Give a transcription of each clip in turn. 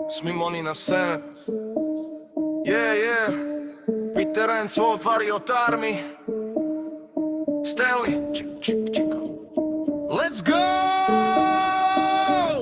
Smimoni na scéne. Yeah. Peter and svoj tvary od army. Stanley. Chico. Let's go!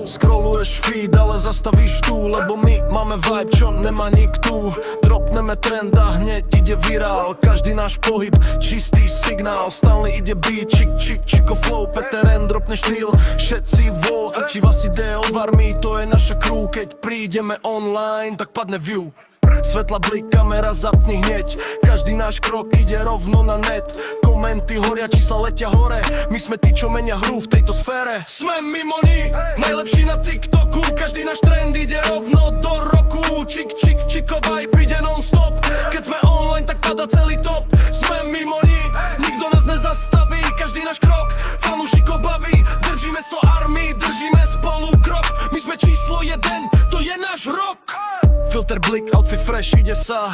Scrolluješ feed, ale zastavíš tu, lebo my máme vibe, čo nemá niktu. Dropneme trend a hneď ide virál. Každý náš pohyb, čistý signál. Stanley ide beat, Chico flow. Peter N dropne štýl, všetci vo. A či vás ide o armii, to je naša crew. Keď prídeme online, tak padne view. Svetla blik, kamera zapni hneď. Každý náš krok ide rovno na net. Komenty horia, čísla letia hore. My sme tí, čo menia hru v tejto sfére. Sme mimoni, najlepší na TikToku. Každý náš trend ide rovno do roku. Chico vibe ide non-stop. Keď sme online, tak pada celý top. Sme mimoni, nikto nás nezastaví. Každý náš krok, fanúšikov baví. Držíme so army, držíme spolu krok. My sme číslo 1, to je náš rok. Filter blik, outfit fresh, ide sa.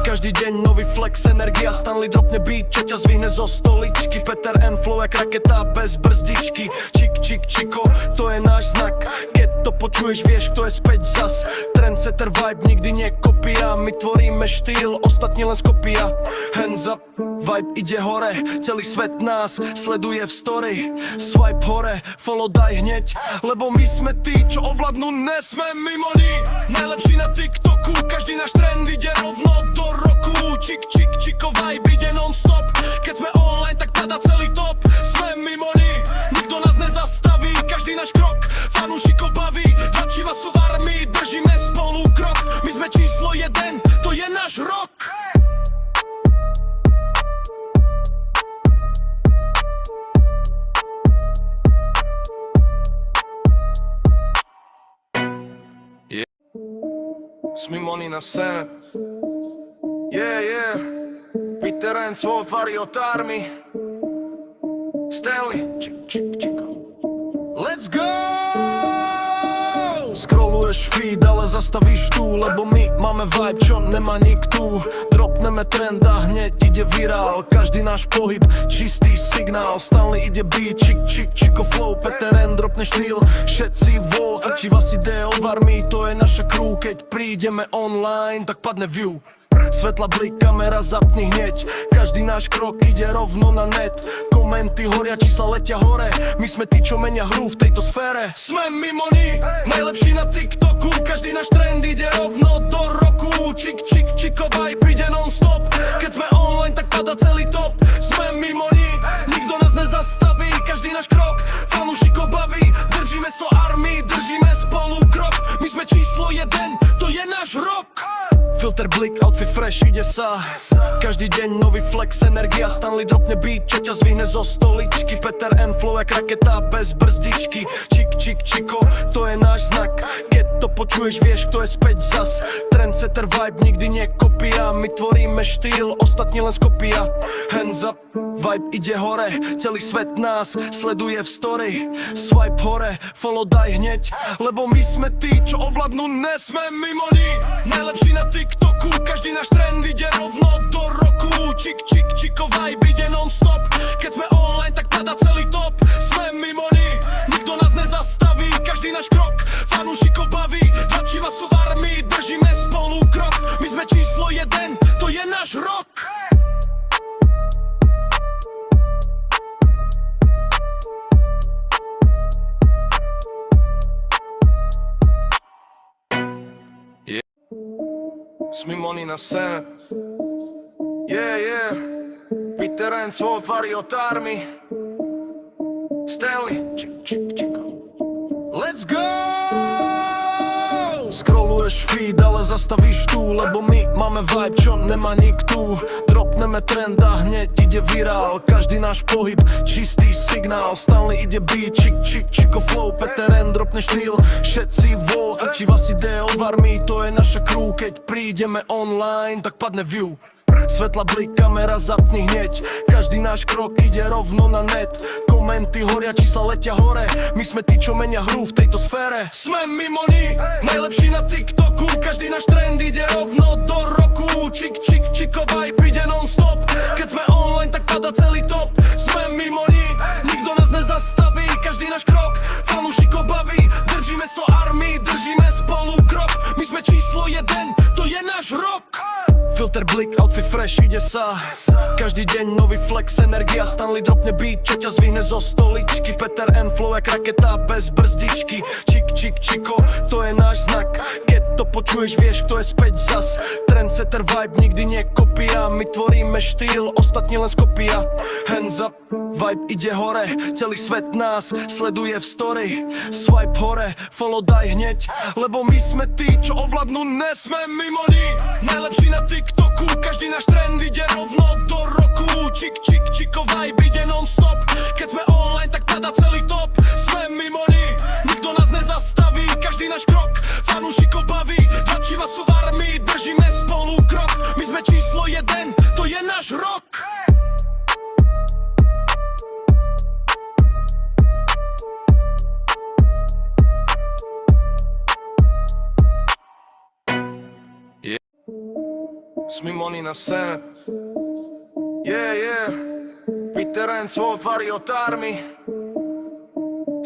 Každý deň nový flex, energia. Stanley dropne beat, čo ťa zvihne zo stoličky. Peter N flow jak raketa bez brzdičky. Chico, to je náš znak. Keď to počuješ, vieš, kto je späť zas. Trendsetter vibe nikdy nekopia. My tvoríme štýl, ostatní len skopia. Hands up, vibe ide hore. Celý svet nás sleduje v story. Swipe hore, follow daj hneď. Lebo my sme tí, čo ovládnu, nesme mimoni. Najlepší na TikToku, každý náš trend ide rovno do roku. Chico vibe ide non-stop. Keď sme online, tak pada celý top. Sme mimoni, nikto nás nezastaví. Každý náš krok, fanúšikov baví. Tlačí vás v armii, držíme spolu krok. My sme číslo 1, to je náš rok. Smimoni na scéne. Yeah. Peter N svoj tvary od army. Stanley. Chico. Let's go! Scrolluješ feed, ale zastavíš tu, lebo my máme vibe, čo nemá niktu. Dropneme trend a hneď ide virál. Každý náš pohyb, čistý signál. Stanley ide beat, Chico flow. Peter N dropne štýl, všetci vo. A či vás ide o armii, to je naša crew. Keď prídeme online, tak padne view. Svetla blik, kamera zapni hneď. Každý náš krok ide rovno na net. Komenty horia, čísla letia hore. My sme tí, čo menia hru v tejto sfére. Sme mimoni, najlepší na TikToku. Každý náš trend ide rovno do roku. Chico vibe ide non-stop. Keď sme online, tak pada celý top. Sme mimoni, nikto nás nezastaví. Každý náš krok, fanúšikov baví. Držíme so armii, držíme spolu krok. My sme číslo 1, to je náš rok. Filter blik, outfit fresh, ide sa. Každý deň nový flex, energia. Stanley dropne beat, čo ťa zvihne zo stoličky. Peter N flow jak raketa bez brzdičky. Chico, to je náš znak. Keď to počuješ, vieš, kto je späť zas. Trendsetter vibe nikdy nekopia. My tvoríme štýl, ostatní len skopia. Hands up, vibe ide hore. Celý svet nás sleduje v story. Swipe hore, follow daj hneď. Lebo my sme tí, čo ovládnu, nesme mimoni. Najlepší na TikToku, každý náš trend ide rovno do roku. Chico vibe ide non-stop. Keď sme online, tak pada celý top. Sme mimoni, nikto nás nezastaví. Každý náš krok, fanúšikov baví. Tlačí vás v armii, držíme spolu krok. My sme číslo 1, to je náš rok. Smimoni na scéne. Yeah. Peter N svoj tvary od army. Stanley. Chico. Let's go! Scrolluješ feed, ale zastavíš tu, lebo my máme vibe, čo nemá niktu. Dropneme trend a hneď ide virál. Každý náš pohyb, čistý signál. Stanley ide beat, Chico flow. Peter N dropne štýl, všetci vo. A či vás ide o armii, to je naša crew. Keď prídeme online, tak padne view. Svetla blik, kamera zapni hneď. Každý náš krok ide rovno na net. Komenty horia, čísla letia hore. My sme tí, čo menia hru v tejto sfére. Sme mimoni, najlepší na TikToku. Každý náš trend ide rovno do roku. Chico vibe ide non-stop. Keď sme online, tak pada celý top. Sme mimoni, nikto nás nezastaví. Každý náš krok, fanúšikov baví. Držíme so armii, držíme spolu krok. číslo 1, to je náš rok. Filter, blik, outfit fresh, ide sa. Každý deň nový flex, energia, Stanley dropne beat, čo ťa zvihne zo stoličky. Peter N, flow jak raketa bez brzdičky. Čik, čik, čiko, to je náš znak. Keď to počuješ, vieš, kto je späť zas. Trendsetter vibe, nikdy nie kopia. My tvoríme štýl, ostatní len skopia. Hands up, vibe ide hore. Celý svet nás sleduje v story. Swipe hore, follow daj hneď. Lebo my sme tí, čo ovládnu, nesme mimo ní. Najlepší na TikToku, každý náš trend ide rovno do roku. Čik, čik, čiko, vibe ide non-stop. Keď sme online, tak padá celý top. Sme mimo ní, nikto nás nezastaví. Každý náš krok, fanúšikov baví. Tlačí vás v armii, držíme spolu krok. My sme číslo 1, to je náš rok. Smimoni na scéne. Yeah. Peter N, svoj Variot Army.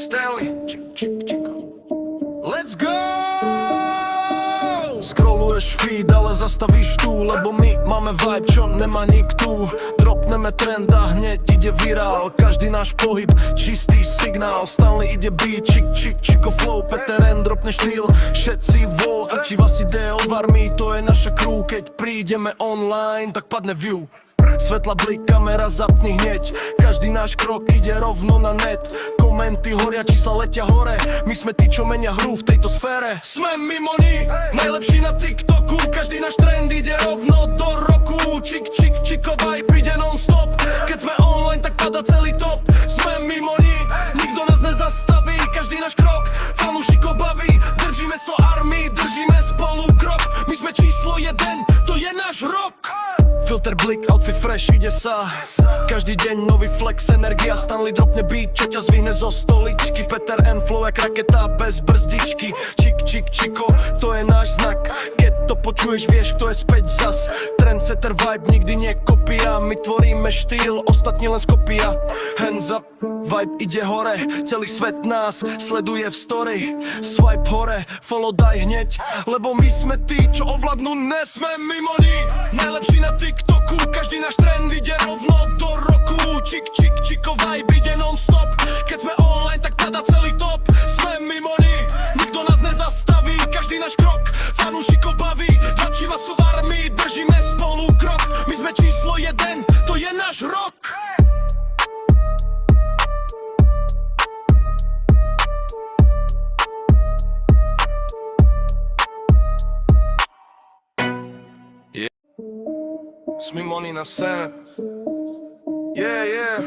Stanley, čiko. Let's go! Scrolluješ feed, ale zastavíš tu. Lebo my máme vibe, čo nemá nikto. Dropneme trend a hneď ide virál. Každý náš pohyb, čistý signál. Stanley ide beat, čiko flow. Peter N, dropne štýl, všetci vo. A či vás ide o armii, to je naša crew. Keď prídeme online, tak padne view. Svetla, blik, kamera, zapni hneď. Každý náš krok ide rovno na net. Komenty horia, čísla letia hore. My sme tí, čo menia hru v tejto sfére. Sme mimo ní, najlepší na TikToku. Každý náš trend ide rovno do roku. Čik, čik, čiko, vibe ide non-stop. Keď sme online, tak padá celý top. Sme mimo ní, nikto nás nezastaví. Každý náš krok, fanúšikov baví. Držíme so armii, držíme spolu krok. My sme číslo 1, to je náš rok. Filter, blik, outfit fresh, ide sa. Každý deň nový flex, energia, Stanley dropne beat, čo ťa zvihne zo stoličky. Peter N, flow jak raketa bez brzdičky. Čik, čik, čiko, to je náš znak. Keď to počuješ, vieš, kto je späť zas. Trendsetter vibe, nikdy nie kopia. My tvoríme štýl, ostatní len skopia. Hands up, vibe ide hore. Celý svet nás sleduje v story. Swipe hore, follow daj hneď. Lebo my sme tí, čo ovládnu, nesme mimo ní. Najlepší na TikToku, každý náš trend ide rovno do roku. Čik, čik, čiko, vibe ide non-stop. Keď sme online, tak padá celý top. Sme mimo ní, nikto nás nezastaví. Každý náš krok, fanúšikov baví. Tlačí vás v armii, držíme spolu krok. My sme číslo 1, to je náš rok. Smimoni na scéne. Yeah.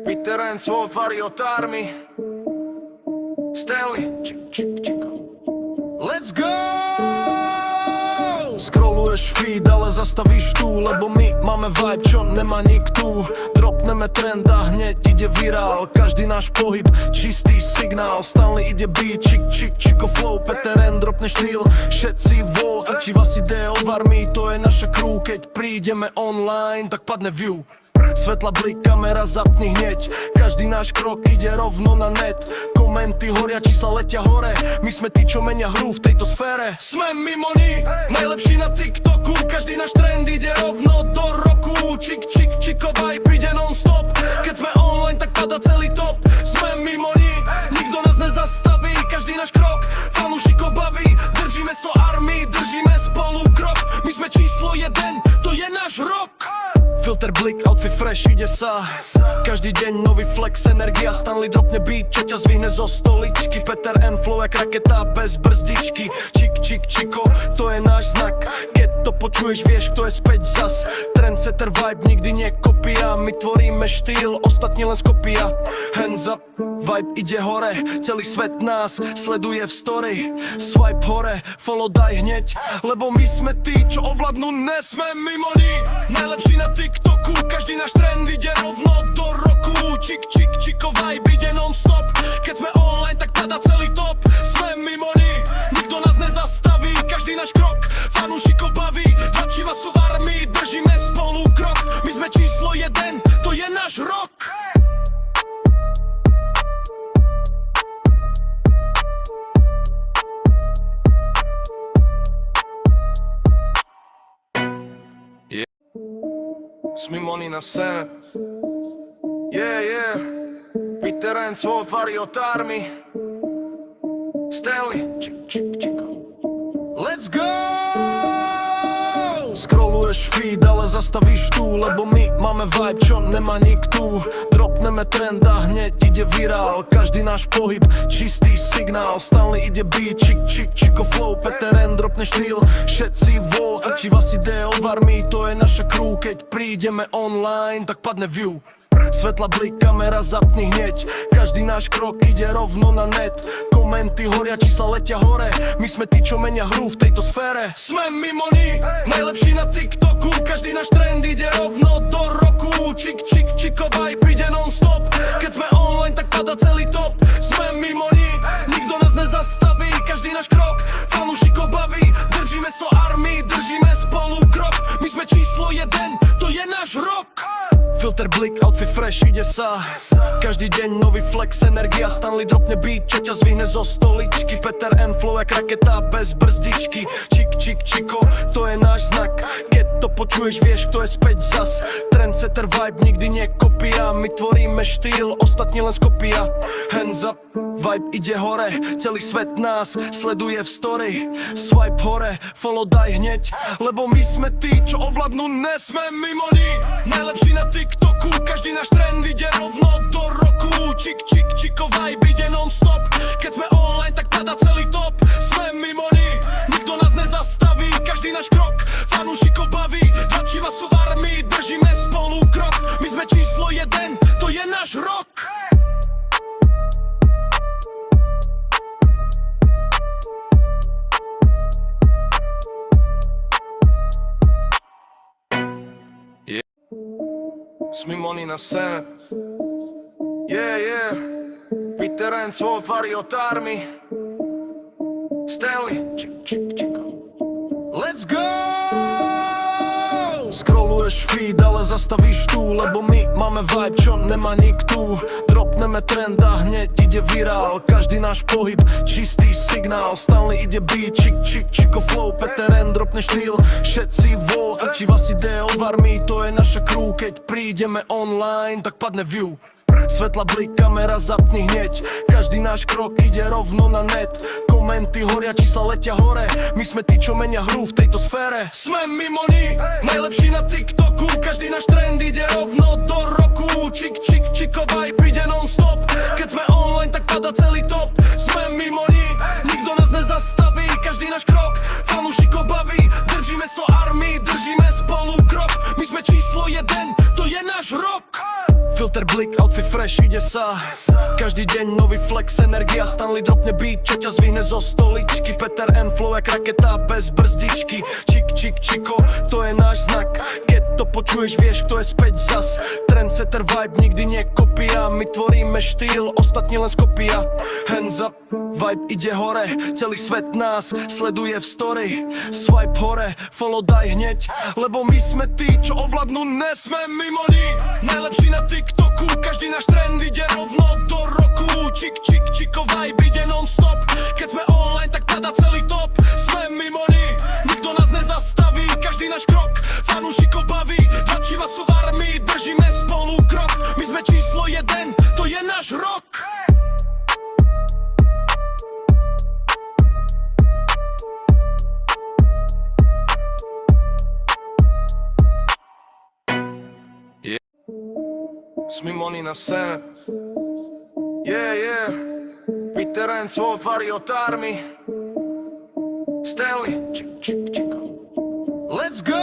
Peter N, svoj Variot Army. Stanley, čiko. Let's go! Scrolluješ feed, ale zastavíš tu. Lebo my máme vibe, čo nemá nikto. Dropneme trend a hneď ide virál. Každý náš pohyb, čistý signál. Stanley ide beat, čiko flow. Peter N, dropne štýl, všetci vo. A či vás ide o armii, to je naša crew. Keď prídeme online, tak padne view. Svetla, blik, kamera, zapni hneď. Každý náš krok ide rovno na net. Komenty horia, čísla letia hore. My sme tí, čo menia hru v tejto sfére. Sme mimo ní, najlepší na TikToku. Každý náš trend ide rovno do roku. Čik, čik, čiko, vibe ide non-stop. Keď sme online, tak padá celý top. Sme mimo ní, nikto nás nezastaví. Každý náš krok, fanúšikov baví. Držíme so armii, držíme spolu krok. My sme číslo 1, to je náš rok. Filter, blik, outfit fresh, ide sa. Každý deň nový flex, energia, Stanley dropne beat, čo ťa zvihne zo stoličky. Peter N, flow jak raketa bez brzdičky. Čik, čik, čiko, to je náš znak. Keď to počuješ, vieš, kto je späť zas. Trendsetter vibe, nikdy nie kopia. My tvoríme štýl, ostatní len skopia. Hands up, vibe ide hore. Celý svet nás sleduje v story. Swipe hore, follow daj hneď. Lebo my sme tí, čo ovládnu, nesme mimo ní. Najlepší na TikToku, každý náš trend ide rovno do roku. Čik, čik, čiko, vibe ide non-stop. Keď sme online, tak padá celý top. Sme mimo ní, nikto nás nezastaví. Každý náš krok, fanúšikov baví. Tlačí vás v armii, držíme spolu krok. My sme číslo 1, to je náš rok. Smimoni na scéne. Yeah. Peter and Sword, Variot Army. Stanley. Let's go! Scrolluješ feed, ale zastavíš tu, lebo my máme vibe, čo nemá nikto. Dropneme trend a hneď ide virál. Každý náš pohyb, čistý signál. Stanley ide beat, čiko flow. Peter N dropne štýl, všetci vo. A či vás ide o armii, to je naša crew. Keď prídeme online, tak padne view. Svetla blik, kamera zapni hneď. Každý náš krok ide rovno na net. Komenty horia, čísla letia hore. My sme tí, čo menia hru v tejto sfére. Sme mimoni, najlepší na TikToku. Každý náš trend ide rovno do roku. Čiko vibe ide non-stop. Keď sme online, tak pada celý top. Sme mimoni, nikto nás nezastaví. Každý náš krok, fanúšikov baví. Držíme so army, držíme spolu krok. My sme číslo 1, to je náš rok. Filter blik, outfit fresh, ide sa. Každý deň nový flex, energia. Stanley dropne beat, čo ťa zvihne zo stoličky. Peter N flow jak raketa bez brzdičky. Čiko, to je náš znak. Keď to počuješ, vieš, kto je späť zas. Trendsetter vibe, nikdy nie kopia. My tvoríme štýl, ostatní len skopia. Hands up, vibe ide hore. Celý svet nás sleduje v story. Swipe hore, follow daj hneď. Lebo my sme tí, čo ovládnu, nesme mimoni. Najlepší na TikToku, každý náš trend ide rovno do roku. Čiko vibe ide non-stop. Keď sme online, tak pada celý top. Sme mimoni, nikto nás nezastaví. Každý náš krok, fanúšikov baví. Tlačí vás v armii, držíme spolu krok. My sme číslo 1, to je náš rok. Smimoni na scéne. Yeah. Peter and Sword, Variot Army. Stanley. Let's go! Scrolluješ feed, ale zastavíš tu, lebo my máme vibe, čo nemá nikto. Dropneme trend a hneď ide virál. Každý náš pohyb, čistý signál. Stanley ide beat, čiko flow. Peter N dropne štýl, všetci vo. A či vás ide o armii, to je naša crew. Keď prídeme online, tak padne view. Svetla blik, kamera zapni hneď. Každý náš krok ide rovno na net. Komenty horia, čísla letia hore. My sme tí, čo menia hru v tejto sfére. Sme mimoni, najlepší na TikToku. Každý náš trend ide rovno do roku. Čiko vibe ide non-stop. Keď sme online, tak pada celý top. Sme mimoni, nikto nás nezastaví. Každý náš krok, fanúšikov baví. Držíme so armii, držíme spolu krok. My sme číslo 1, to je náš rok. Filter blik, outfit fresh, ide sa. Každý deň nový flex, energia. Stanley dropne beat, čo ťa zvihne zo stoličky. Peter N flow jak raketa bez brzdičky. Čiko, to je náš znak. Keď to počuješ, vieš, kto je späť zas. Trendsetter vibe, nikdy nie kopia. My tvoríme štýl, ostatní len skopia. Hands up, vibe ide hore. Celý svet nás sleduje v story. Swipe hore, follow daj hneď. Lebo my sme tí, čo ovládnu, nesme mimoni. Najlepší na TikToku, každý náš trend ide rovno do roku. Čiko vibe ide non-stop. Keď sme online, tak pada celý top. Sme mimoni, nikto nás nezastaví. Každý náš krok, fanúšikov baví. Tlačí vás v armii, držíme spolu krok. My sme číslo 1, to je náš rok. Smimoni na scéne. Yeah. Peter and Sword, Variot Army. Stanley. Let's go!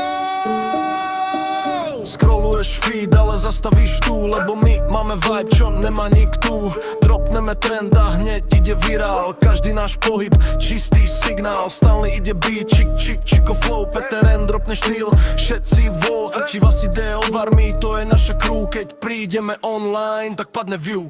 Scrolluješ feed, ale zastavíš tu, lebo my máme vibe, čo nemá nikto. Dropneme trend a hneď ide virál. Každý náš pohyb, čistý signál. Stanley ide beat, čiko flow. Peter N dropne štýl, všetci vo. A či vás ide o armii, to je naša crew. Keď prídeme online, tak padne view.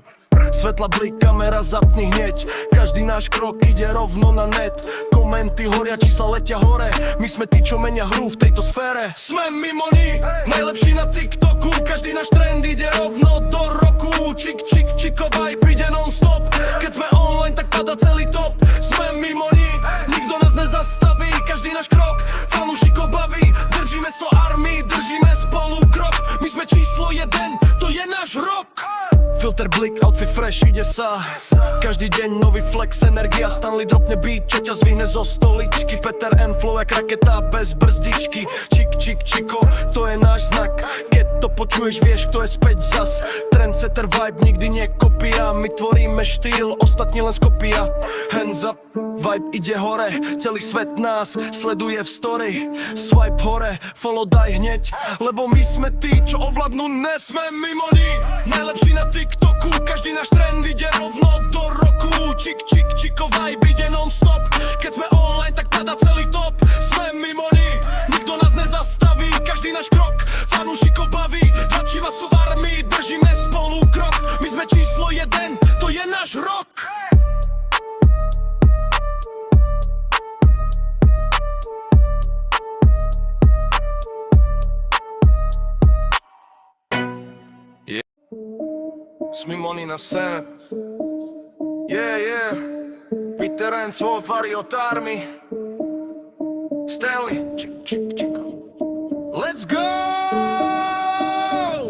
Svetla blik, kamera zapni hneď. Každý náš krok ide rovno na net. Komenty horia, čísla letia hore. My sme tí, čo menia hru v tejto sfére. Sme mimoni, najlepší na TikToku. Každý náš trend ide rovno do roku. Čiko vibe ide non-stop. Keď sme online, tak pada celý top. Sme mimoni, nikto nás nezastaví. Každý náš krok, fanúšikov baví. Držíme so armii, držíme spolu krok. Filter, blik, outfit fresh, ide sa. Každý deň nový flex, energia, Stanley dropne beat, čo ťa zvihne zo stoličky. Peter N, flow jak raketa bez brzdičky. Čik, čik, čiko, to je náš znak. Keď to počuješ, vieš, kto je späť zas. Trendsetter vibe, nikdy nie kopia. My tvoríme štýl, ostatní len skopia. Hands up, vibe ide hore, celý svet nás sleduje v story. Swipe hore, follow daj hneď, lebo my sme tí, čo ovládnu, nesme mimo ní. Najlepší na TikToku, každý náš trend ide rovno do roku. Čik, čik, čiko, vibe ide non-stop. Keď sme online, tak pada celý top. Sme mimo ní, nikto nás nezastaví. Každý náš krok, fanúšikov baví. Tlačí vás sú v armii, držíme spolu krok. My sme číslo 1, to je náš rok. Smimoni na scéne. Yeah Peter N, svoj Variot Army. Stanley, let's go!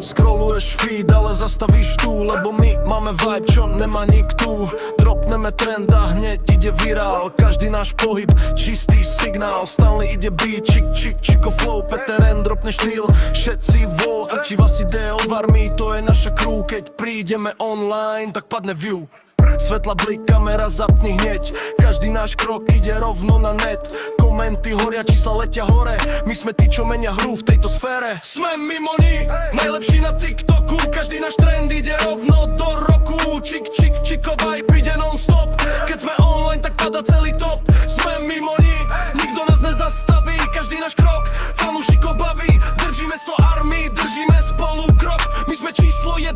Scrolluješ feed, ale zastavíš tu, lebo my máme vibe, čo nemá nikto. Dropneme trend a hneď ide virál. Každý náš pohyb, čistý signál. Stanley ide beat, čik, čik, čiko flow. Peter N, dropne štýl, všetci vo. A či vás ide o armii, to je naša crew. Keď prídeme online, tak padne view. Svetla, blik, kamera, zapni hneď. Každý náš krok ide rovno na net. Komenty horia, čísla letia hore. My sme tí, čo menia hru v tejto sfére. Sme mimo ní, najlepší na TikToku. Každý náš trend ide rovno do roku. Čik, čik, čiko, vibe ide non-stop. Keď sme online, tak pada celý top. Sme mimo ní, nikto nás nezastaví. Každý náš krok, fanúšikov baví. Držíme so armii, držíme spolu krok. My sme číslo 1,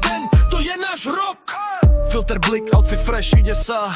to je náš rok. Filter, blik, outfit fresh, ide sa.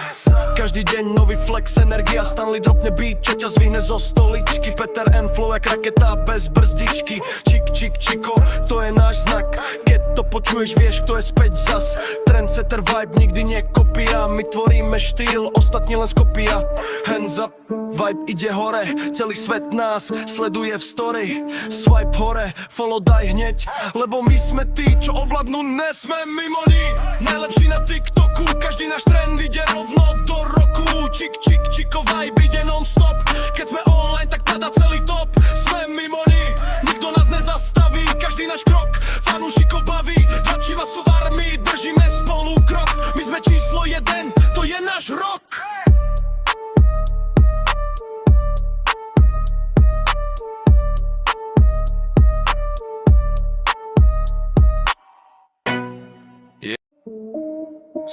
Každý deň nový flex, energia, Stanley dropne beat, čo ťa zvihne zo stoličky. Peter N, flow jak raketa bez brzdičky. Čik, čik, čiko, to je náš znak. Keď to počuješ, vieš, kto je späť zas. Trendsetter vibe, nikdy nie kopia. My tvoríme štýl, ostatní len skopia. Hands up, vibe ide hore, celý svet nás sleduje v story. Swipe hore, follow daj hneď, lebo my sme tí, čo ovládnu, nesme mimo ní. Najlepší na TikToku, každý náš trend ide rovno do roku. Čik, čik, čiko, vibe ide non-stop. Keď sme online, tak pada celý top. Sme mimo ní, nikto nás nezastaví. Každý náš krok, fanúšikov baví. Tlačí vás sú v armii, držíme spolu krok. My sme číslo 1, to je náš rok.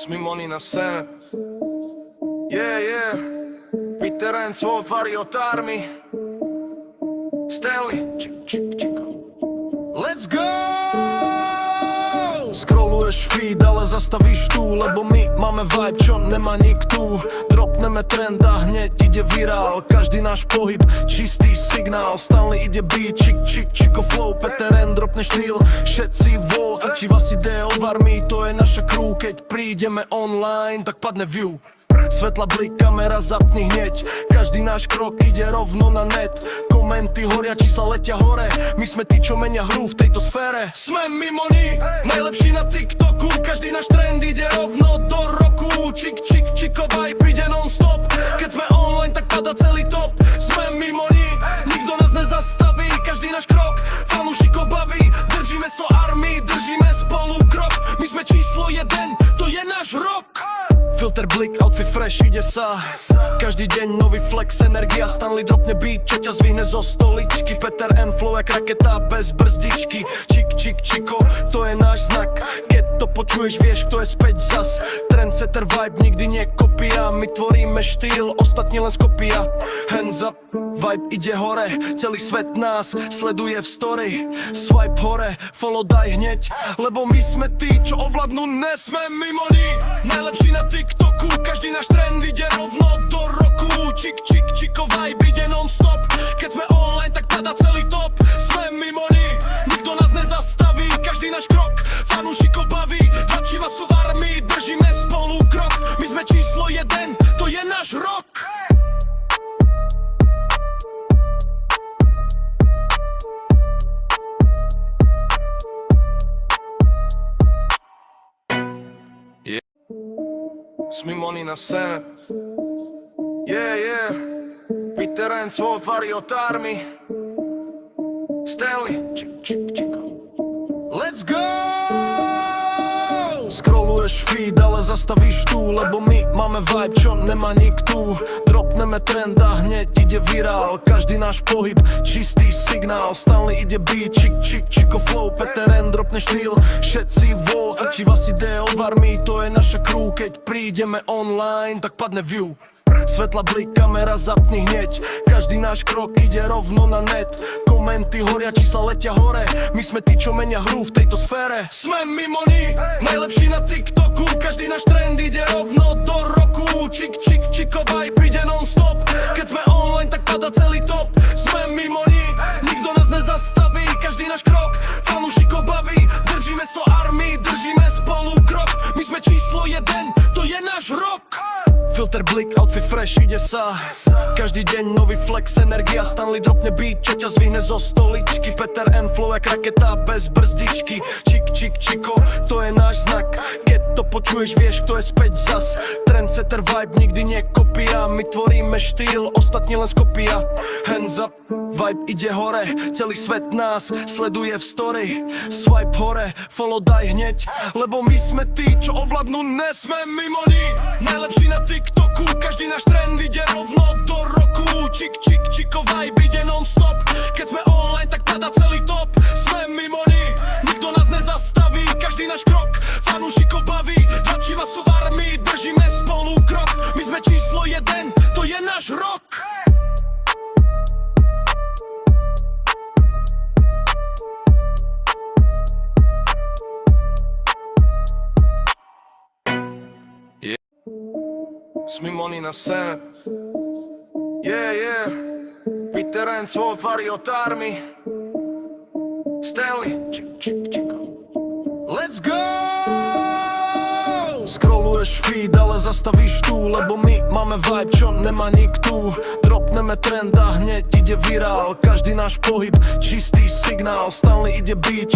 Smimoni na scéne. Yeah Peter N, svoj Variot Army. Stanley, let's go! Scrolluješ feed, ale zastavíš tu, lebo my máme vibe, čo nemá nikto. Dropneme trend a hneď ide virál. Každý náš pohyb, čistý signál. Stanley ide beat, čik, čik, čiko flow. Peter N, dropne štýl, všetci vo. A či vás ide o armii, to je naša crew. Keď prídeme online, tak padne view. Svetla, blik, kamera, zapni hneď. Každý náš krok ide rovno na net. Komenty horia, čísla letia hore. My sme tí, čo menia hru v tejto sfére. Sme mimo ní, najlepší na TikToku. Každý náš trend ide rovno do roku. Čik, čik, čiko, vibe ide non-stop. Keď sme online, tak pada celý top. Sme mimo ní, nikto nás nezastaví. Každý náš krok, fanúšikov baví. Držíme so armii, držíme spolu krok. My sme číslo 1, to je náš rok. Filter, blik, outfit fresh, ide sa. Každý deň nový flex, energia, Stanley dropne beat, čo ťa zvihne zo stoličky. Peter N, flow jak raketa bez brzdičky. Čik, čik, čiko, to je náš znak. Keď to počuješ, vieš, kto je späť zas. Trendsetter vibe, nikdy nie kopia. My tvoríme štýl, ostatní len skopia. Hands up, vibe ide hore, celý svet nás sleduje v story. Swipe hore, follow daj hneď, lebo my sme tí, čo ovládnu, nesme mimo ní. Najlepší na TikToku, každý náš trend ide rovno do roku. Čik, čik, čiko, vibe ide non-stop. Keď sme online, tak pada celý top. Sme mimo ní, nikto nás nezastaví. Každý náš krok, fanúšikov baví. Tlačí vás sú v armii, držíme spolu krok. My sme číslo 1, to je náš rok. Sme money na scéne. Yeah Peter and svoj Variot Army Stanley Let's go! Scrolluješ feed, ale zastavíš tu, lebo my máme vibe, čo nemá nikto. Dropneme trend a hneď ide virál. Každý náš pohyb, čistý signál. Stanley ide beat, čiko flow. Peter N dropne štýl, všetci vo. A či vás ide o armii, to je naša crew. Keď prídeme online, tak padne view. Svetla blik, kamera zapni hneď. Každý náš krok ide rovno na net. Komenty horia, čísla letia hore. My sme tí, čo menia hru v tejto sfére. Sme mimo ní, najlepší na TikToku. Každý náš trend ide rovno do roku. Čiko vibe ide non-stop. Keď sme online, tak pada celý top. Sme mimo ní, nikto nás nezastaví. Každý náš krok, fanúšikov baví. Držíme so armii, držíme spolu krok. My sme číslo 1, to je náš rok. Filter blik, outfit fresh, ide sa. Každý deň nový flex, energia. Stanley dropne beat, čo ťa zvihne zo stoličky. Peter N flow jak raketa bez brzdičky. Čiko, to je náš znak. Keď to počuješ, vieš, kto je späť zas. Trendsetter vibe nikdy nekopia. My tvoríme štýl, ostatní len skopia. Hands up, vibe ide hore. Celý svet nás sleduje v story. Swipe hore, follow daj hneď. Lebo my sme tí, čo ovládnu, nesme mimo ní. Najlepší na TikToku, každý náš trend ide rovno do roku. Čiko vibe ide non-stop. Keď sme online, tak pada celý top. Sme mimo ní, nikto nás nezastaví. Každý náš krok, fanúšikov baví. Tlačíme sú v armii, držíme spolu krok. My sme číslo 1, to je náš rok. Sme money na scéne. Yeah Peter N svoj Variot Army Stanley Let's go! Scrolluješ feed, ale zastavíš tu, lebo my máme vibe, čo nemá nikto. Dropneme trend a hneď ide virál. Každý náš pohyb, čistý signál. Stanley ide beat,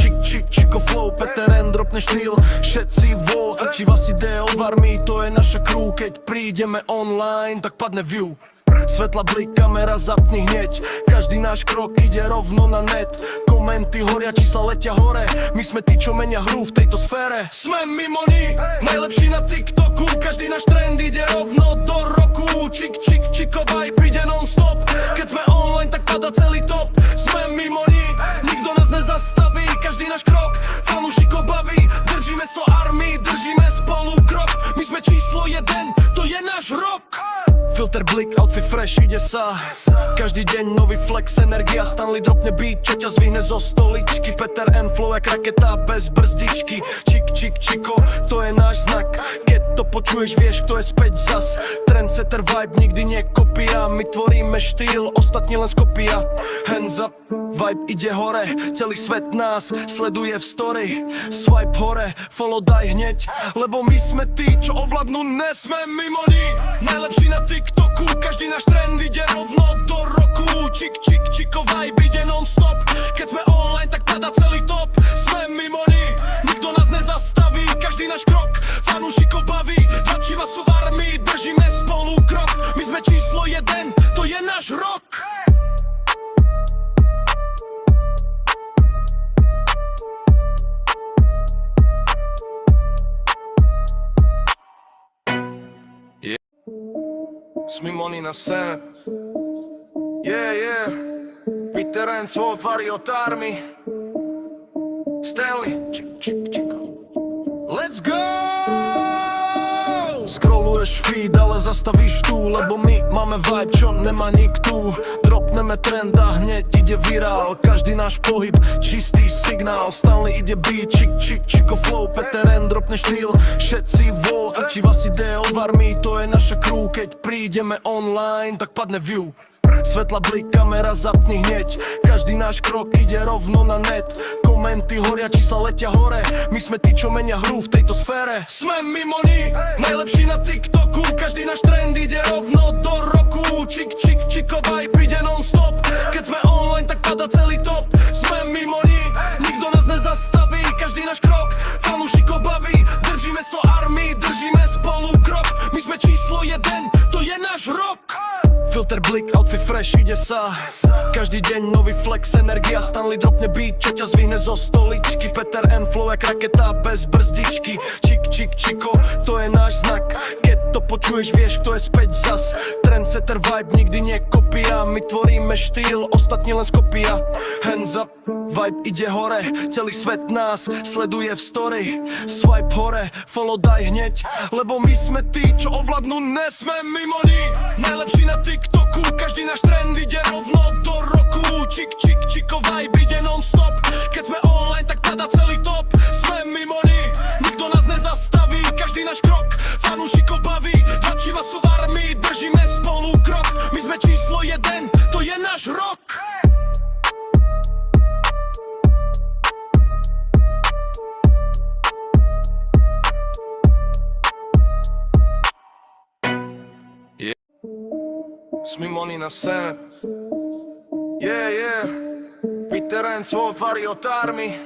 čiko flow. Peter N dropne štýl, všetci vo. A či vás ide o armii, to je naša crew. Keď prídeme online, tak padne view. Svetla blik, kamera zapni hneď. Každý náš krok ide rovno na net. Komenty horia, čísla letia hore. My sme tí, čo menia hru v tejto sfére. Sme mimo ní, najlepší na TikToku. Každý náš trend ide rovno do roku. Čiko vibe ide non-stop. Keď sme online, tak pada celý top. Sme mimo ní, nikto nás nezastaví. Každý náš krok, fanúšikov baví. Držíme so armii, držíme spolu krok. My sme číslo 1, to je náš rok. Filter blik, outfit fresh, ide sa. Každý deň nový flex, energia. Stanley dropne beat, čo ťa zvihne zo stoličky. Peter N flow jak raketa bez brzdičky. Čiko, to je náš znak. Keď to počuješ, vieš, kto je späť zas. Trendsetter vibe nikdy nekopia. My tvoríme štýl, ostatní len skopia. Hands up, vibe ide hore. Celý svet nás sleduje v story. Swipe hore, follow daj hneď. Lebo my sme tí, čo ovládnu, nesme mimo ní. Najlepší na TikToku, každý náš trend ide rovno do roku. Čiko vibe ide non-stop. Keď sme online, tak pada celý top. Sme mimo ní, nikto nás nezastaví. Každý náš krok, fanúšikov baví. Tlačíme sú v armii, držíme spolu krok. My sme číslo 1, to je náš rok. Sme money na scéne. Yeah Peter N svoj Variot Army Stanley Let's go! Scrolluješ feed, ale zastavíš tu, lebo my máme vibe, čo nemá nikto. Dropneme trend a hneď ide virál. Každý náš pohyb, čistý signál. Stanley ide beat, čiko flow. Peter N dropne štýl, všetci vo. A či vás ide o armii, to je naša crew. Keď prídeme online, tak padne view. Svetla blik, kamera zapni hneď. Každý náš krok ide rovno na net. Komenty horia, čísla letia hore. My sme tí, čo menia hru v tejto sfére. Sme mimo ní, najlepší na TikToku. Každý náš trend ide rovno do roku. Čiko vibe ide non-stop. Keď sme online, tak pada celý top. Sme mimo ní, nikto nás nezastaví. Každý náš krok, fanúšikov baví. Držíme so armii, držíme spolu krok. My blik, outfit fresh, ide sa. Každý deň nový flex, energia, Stanley dropne beat, čo ťa zvihne zo stoličky. Peter N, flow jak raketa bez brzdičky. Čik, čik, čiko, to je náš znak. Keď to počuješ, vieš, kto je späť zas. Trendsetter vibe, nikdy nie kopia. My tvoríme štýl, ostatní len skopia. Hands up, vibe ide hore. Celý svet nás sleduje v story. Swipe hore, follow daj hneď. Lebo my sme tí, čo ovládnu, nesme mimo ní. Najlepší na TikToku, každý náš trend ide rovno do roku. Čik, čik, čiko, vibe ide non-stop. Keď sme online, tak pada celý top. Sme mimo ní, nikto nás nezastaví. Každý náš krok, fanúšikov baví. Tlačíva sú v armii, držíme spolu krok. My sme číslo 1, to je náš rok. Smimoni na scéne. Yeah, yeah. Peter N, svoj Variot Army.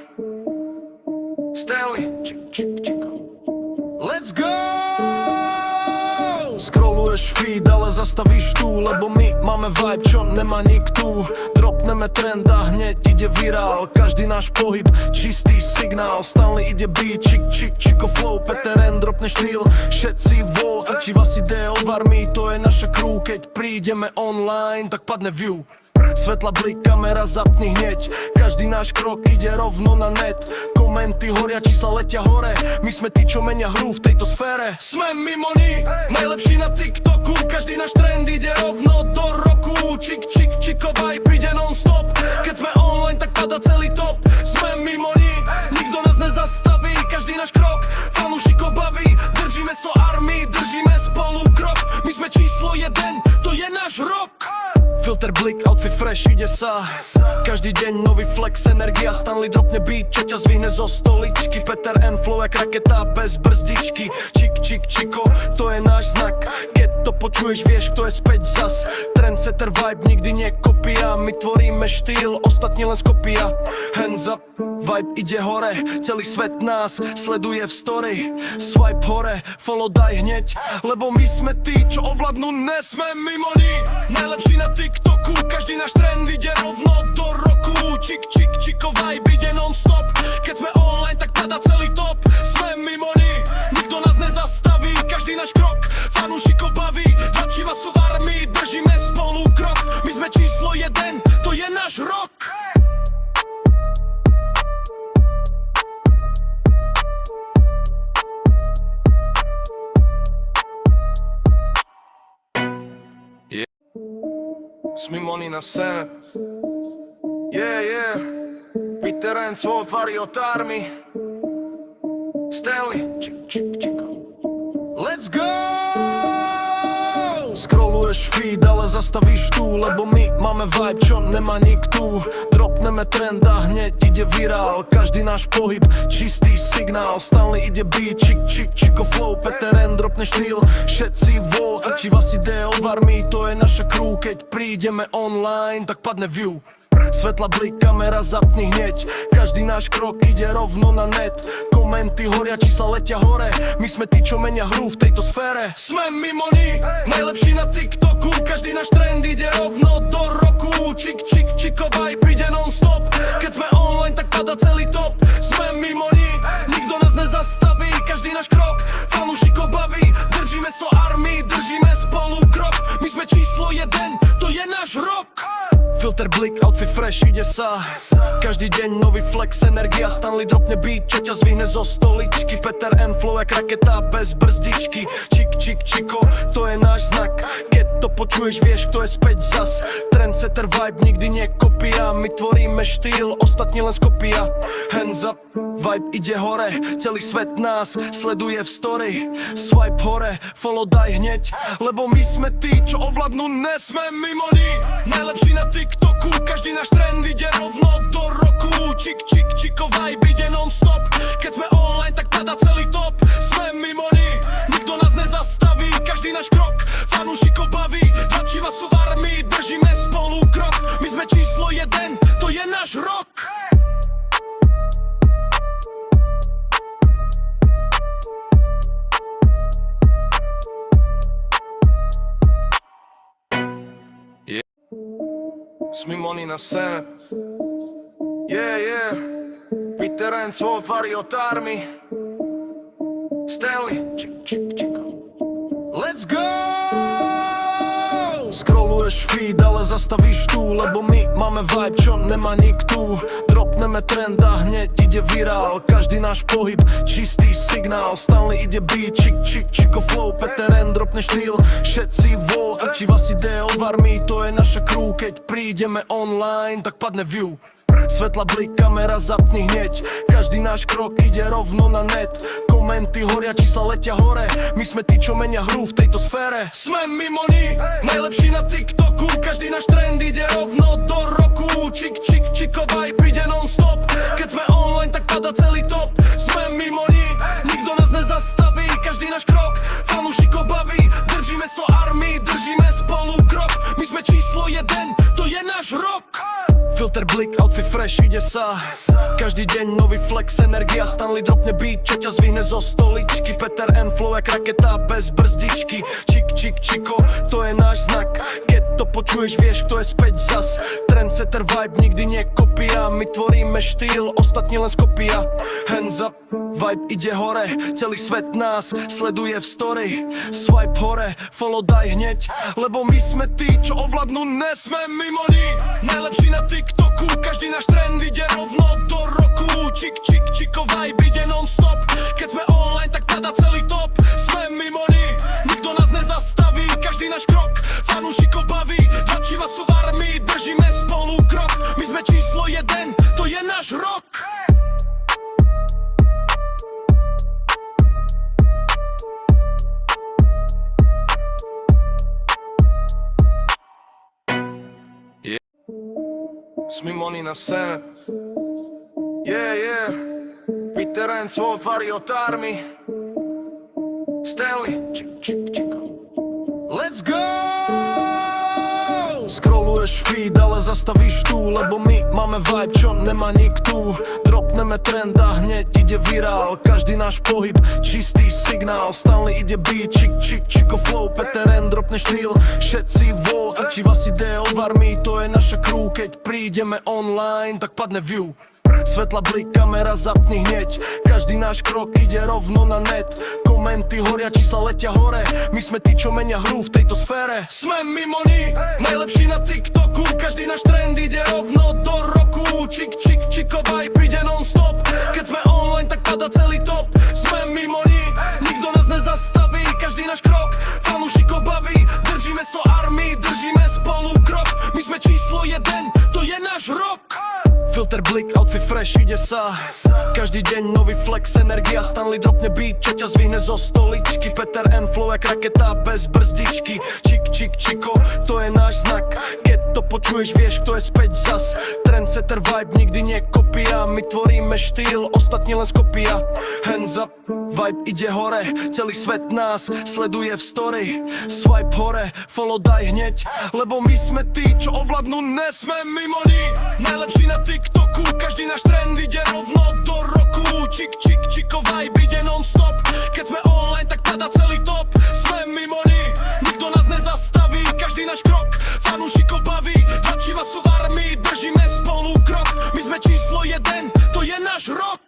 Stanley, čik, čik, čiko. Let's go! Scrolluješ feed, ale zastavíš tu. Lebo my máme vibe, čo nemá nikto. Dropneme trend a hneď ide virál. Každý náš pohyb, čistý signál. Stanley ide beat, čik, čik, čiko flow. Peter N, dropne štýl, všetci vo. Či vás ide od armii, to je naša crew. Keď prídeme online, tak padne view. Svetla blik, kamera zapni hneď. Každý náš krok ide rovno na net. Komenty horia, čísla letia hore. My sme tí, čo menia hru v tejto sfére. Sme mimo ní, najlepší na TikToku. Každý náš trend ide rovno do roku. Čik, čik, čiko, vibe ide non-stop. Keď sme online, tak pada celý top. Sme mimo ní, nikto nás nezastaví. Každý náš krok, fanúšikov baví. Držíme so armii, držíme spolu krok. My sme číslo 1, to je náš rok. Filter blik, outfit fresh, ide sa. Každý deň nový flex, energia, Stanley dropne beat, čo ťa zvihne zo stoličky. Peter N, flow jak raketa bez brzdičky. Čik, čik, čiko, to je náš znak. Keď to počuješ, vieš, kto je späť zas. Trendsetter vibe, nikdy nie kopia. My tvoríme štýl, ostatní len skopia. Hands up, vibe ide hore. Celý svet nás sleduje v story. Swipe hore, follow daj hneď. Lebo my sme tí, čo ovládnu, nesme mimo ní. Najlepší na TikToku, každý náš trend ide rovno do roku. Čik, čik, čiko, vibe ide non-stop. Keď sme online, tak pada celý top. Sme mimo ní, nikto nás nezastaví. Každý náš krok, fanúšikov baví. Tlačíva sú v armii, držíme spolu krok. My sme číslo 1, to je náš rok. Smimoni na scéne. Yeah, yeah. Peter N, svoj Variot Army. Stanley, čik, čik, čiko. Let's go! Scrolluješ feed, ale zastavíš tu. Lebo my máme vibe, čo nemá nikto. Dropneme trend a hneď ide virál. Každý náš pohyb, čistý signál. Stanley ide beat, čik, čik, čiko flow. Peter N, dropne štýl, všetci vo. Či vás ide od armii, to je naša crew. Keď prídeme online, tak padne view. Svetla blik, kamera zapni hneď. Každý náš krok ide rovno na net. Komenty horia, čísla letia hore. My sme tí, čo menia hru v tejto sfére. Sme mimo ní, najlepší na TikToku. Každý náš trend ide rovno do roku. Čik, čik, čiko, vibe ide non-stop. Keď sme online, tak pada celý top. Sme mimo ní, nikto nás nezastaví. Každý náš krok, fanúšikov baví. Držíme so armii, držíme spolu krok. My sme číslo 1, to je náš rok. Filter blik, outfit fresh, ide sa. Každý deň nový flex, energia, Stanley dropne beat, čo ťa zvihne zo stoličky. Peter N, flow jak raketa bez brzdičky. Čik, čik, čiko, to je náš znak. Keď to počuješ, vieš, kto je späť zas. Trendsetter vibe, nikdy nie kopia. My tvoríme štýl, ostatní len skopia. Hands up, vibe ide hore. Celý svet nás sleduje v story. Swipe hore, follow daj hneď. Lebo my sme tí, čo ovládnu, nesme mimo ní. Najlepší na TikToku, každý náš trend ide rovno do roku. Čik, čik, čiko, vibe ide non-stop. Keď sme online, tak pada celý top. Sme mimo ní, nikto nás nezastaví. Každý náš krok, fanúšikov baví. Tlačíva sú v armii, držíme spolu krok. My sme číslo 1, to je náš rok. Smimoni na scéne. Yeah. Peter and svoj Variot Army. Stanley. Chico. Let's go! Scrolluješ feed, ale zastavíš tu, lebo my máme vibe, čo nemá niktu. Dropneme trend a hneď ide virál. Každý náš pohyb, čistý signál. Stanley ide beat, Chico flow. Peter N dropne štýl, všetci vo. A či vás ide o armii, to je naša crew. Keď prídeme online, tak padne view. Svetla blik, kamera zapni hneď. Každý náš krok ide rovno na net. Komenty horia, čísla letia hore. My sme tí, čo menia hru v tejto sfére. Sme mimoni, najlepší na TikToku. Každý náš trend ide rovno do roku. Chico vibe ide non-stop. Keď sme online, tak pada celý top. Sme mimoni, nikto nás nezastaví. Každý náš krok, fanúšikov baví. Držíme so army, držíme spolu krok. My sme číslo 1, to je náš rok. Filter blik, outfit fresh, ide sa. Každý deň nový flex, energia. Stanley dropne beat, čo ťa zvihne zo stoličky. Peter N flow jak raketa bez brzdičky. Chico, to je náš znak. Keď to počuješ, vieš, kto je späť zas. Trendsetter vibe nikdy nekopia. My tvoríme štýl, ostatní len skopia. Hands up, vibe ide hore. Celý svet nás sleduje v story. Swipe hore, follow daj hneď. Lebo my sme tí, čo ovládnu, nesme mimoni. Najlepší na TikToku, každý náš trend ide rovno do roku. Chico vibe ide non-stop. Keď sme online, tak pada celý top. Sme mimoni, nikto nás nezastaví. Každý náš krok, fanúšikov baví. Tlačíme sú v armii, držíme spolu krok. My sme číslo 1, to je náš rok. Smimoni na scéne. Yeah. Peter and svoj Variot Army. Stanley. Chico. Let's go! Scrolluješ feed, ale zastavíš tu, lebo my máme vibe, čo nemá niktu. Dropneme trend a hneď ide virál. Každý náš pohyb, čistý signál. Stanley ide beat, Chico flow. Peter N dropne štýl, všetci vo. A či vás ide o armii, to je naša crew. Keď prídeme online, tak padne view. Svetla blik, kamera zapni hneď. Každý náš krok ide rovno na net. Komenty horia, čísla letia hore. My sme tí, čo menia hru v tejto sfére. Sme mimoni, najlepší na TikToku. Každý náš trend ide rovno do roku. Chico vibe ide non-stop. Keď sme online, tak pada celý top. Sme mimoni, nikto nás nezastaví. Každý náš krok, fanúšikov baví. Držíme so armii, držíme spolu krok. My sme číslo 1, to je náš rok. Filter blik, outfit fresh, ide sa. Každý deň nový flex, energia. Stanley dropne beat, čo ťa zvihne zo stoličky. Peter N flow jak raketa bez brzdičky. Chico, to je náš znak. Keď to počuješ, vieš, kto je späť zas. Trendsetter vibe nikdy nekopia. My tvoríme štýl, ostatní len skopia. Hands up, vibe ide hore. Celý svet nás sleduje v story. Swipe hore, follow daj hneď. Lebo my sme tí, čo ovládnu, nesme mimoni. Najlepší na TikToku, každý náš trend ide rovno do roku. Chico vibe ide non-stop. Keď sme online, tak pada celý top. Sme mimoni, nikto nás nezastaví. Každý náš krok, fanúšikov baví. Tlačíme sú v armii, držíme spolu krok. My sme číslo 1, to je náš rok.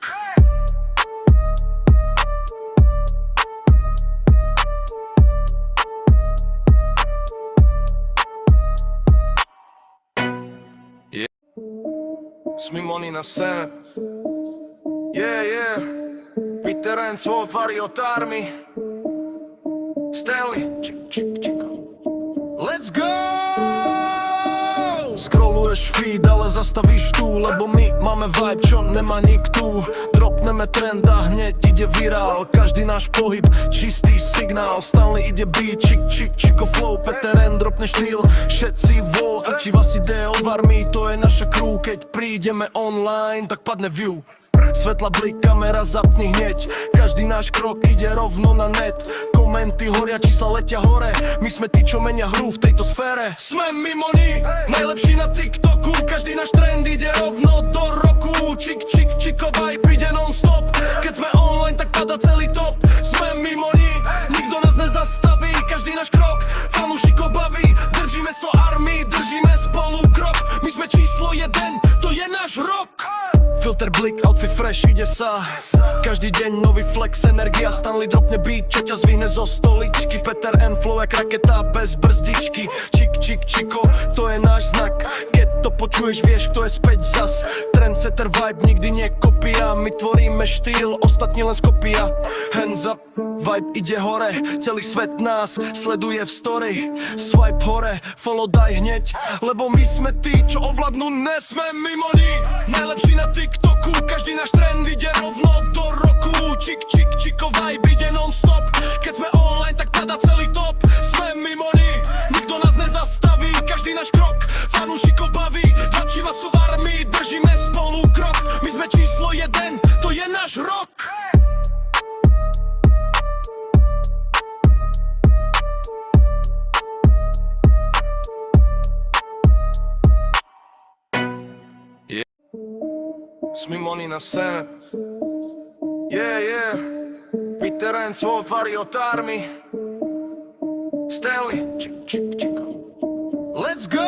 Smimoni na scéne. Yeah. Peter N svoj Variot Army. Stanley. Chico. Let's go! Scrolluješ feed, ale zastavíš tu, lebo my máme vibe, čo nemá niktu. Dropneme trend a hneď ide virál. Každý náš pohyb, čistý signál. Stanley ide beat, Chico flow. Peter N dropne štýl, všetci vo. A či vás ide o armii, to je naša crew. Keď prídeme online, tak padne view. Svetla blik, kamera zapni hneď. Každý náš krok ide rovno na net. Komenty horia, čísla letia hore. My sme tí, čo menia hru v tejto sfére. Sme mimoni, najlepší na TikToku. Každý náš trend ide rovno do roku. Chico vibe ide non-stop. Keď sme online, tak pada celý top. Sme mimoni, nikto nás nezastaví. Každý náš krok, fanúšikov baví. Držíme so armii, držíme spolu krok. náš rok. Filter blik, outfit fresh, ide sa. Každý deň nový flex, energia, Stanley dropne beat, čo ťa zvihne zo stoličky. Peter N flow jak raketa bez brzdičky. Čik, čik, čiko, to je náš znak. Keď to počuješ, vieš, kto je späť zas. Trendsetter vibe, nikdy nie kopia. My tvoríme štýl, ostatní len skopia. Hands up, vibe ide hore. Celý svet nás sleduje v story. Swipe hore, follow daj hneď. Lebo my sme tí, čo ovládnu, nesme mimo ní. Najlepší na TikToku, každý náš trend ide rovno do roku. Čik, čik, čiko, vibe ide non-stop. Keď sme online, tak padá celý top. Sme mimo ní, nikto nás nezastaví. Každý náš krok, fanúšikov baví. Tlačíva sú v armii, držíme spolu krok. My sme číslo 1, to je náš rok. Smimoni na scéne. Yeah. Peter N, svoj Vario Tarmy. Stanley, čiko. Let's go!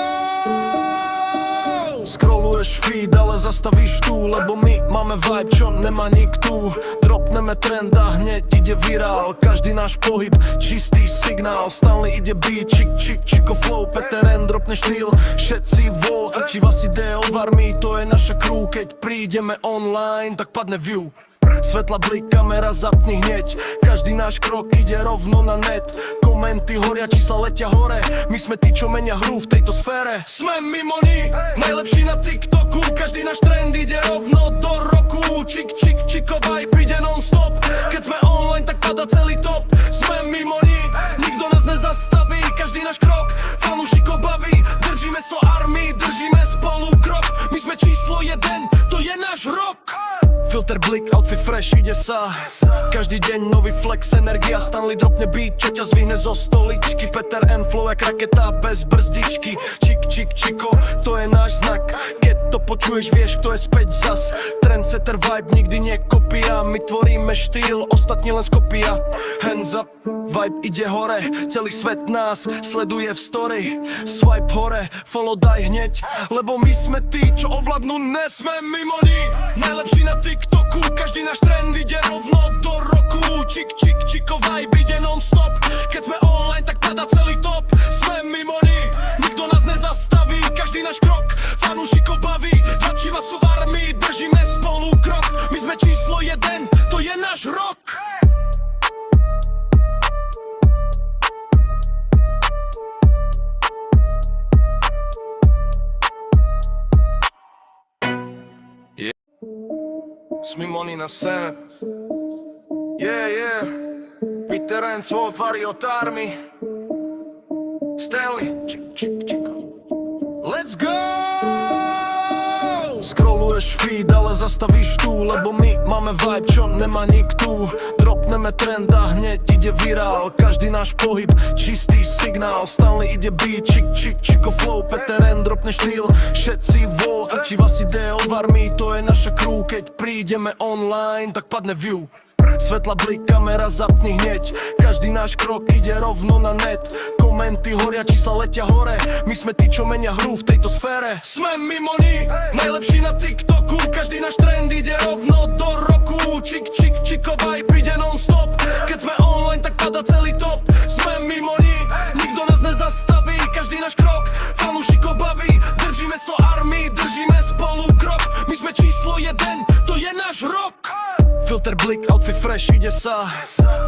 Scrolluješ feed, ale zastavíš tu. Lebo my máme vibe, čo nemá nikto. Dropneme trend a hneď ide virál. Každý náš pohyb, čistý signál. Stanley ide beat, čiko flow. Peter N dropne štýl, všetci vo. A či vás ide o armii, to je naša crew. Keď prídeme online, tak padne view. Svetla blik, kamera zapni hneď. Každý náš krok ide rovno na net. Komenty horia, čísla letia hore. My sme tí, čo menia hru v tejto sfére. Sme mimo ní, najlepší na TikToku. Každý náš trend ide rovno do roku. Čik, čik, čiko, vibe ide non-stop. Keď sme online, tak padá celý top. Sme mimo ní, nikto nás nezastaví. Každý náš krok, fanúšikov baví. Držíme so armii, držíme spolu krok. My sme číslo 1, to je náš rok. Filter blik, outfit fresh, ide sa. Každý deň nový flex, energia, Stanley dropne beat, čo ťa zvihne zo stoličky. Peter N flow jak raketa bez brzdičky. Čik, čik, čiko, to je náš znak. Keď to počuješ, vieš, kto je späť zas. Trendsetter vibe, nikdy nie kopia. My tvoríme štýl, ostatní len skopia. Hands up, vibe ide hore. Celý svet nás sleduje v story. Swipe hore, follow daj hneď. Lebo my sme tí, čo ovládnu, nesme mimo ní. Najlepší na TikToku, každý náš trend ide rovno do roku. Čik, čik, čiko, vibe ide non-stop. Keď sme online, tak padá celý top. Sme mimo ní, nikto nás nezastaví. Každý náš krok, fanúšikov baví. Tlačíva sú v armii, držíme spolu krok. My sme číslo 1, to je náš rok. Smimoni na scéne. Yeah. Peter N, svoj Vario Tarmy. Stanley, čiko. Let's go! Scrolluješ feed, ale zastavíš tu. Lebo my máme vibe, čo nemá nikto. Dropneme trend a hneď ide virál. Každý náš pohyb, čistý signál. Stanley ide beat, čiko flow. Peter N dropne štýl, všetci vo. A či vás ide o armii, to je naša crew. Keď prídeme online, tak padne view. Svetla blik, kamera zapni hneď. Každý náš krok ide rovno na net. Komenty horia, čísla letia hore. My sme tí, čo menia hru v tejto sfére. Sme mimo ní, najlepší na TikToku. Každý náš trend ide rovno do roku. Čik, čik, čiko, vibe ide non-stop. Keď sme online, tak padá celý top. Sme mimo ní, nikto nás nezastaví. Každý náš krok, fanúšikov baví. Držíme so armii, držíme spolu krok. My sme číslo 1, to je náš rok. Filter blik, outfit fresh, ide sa.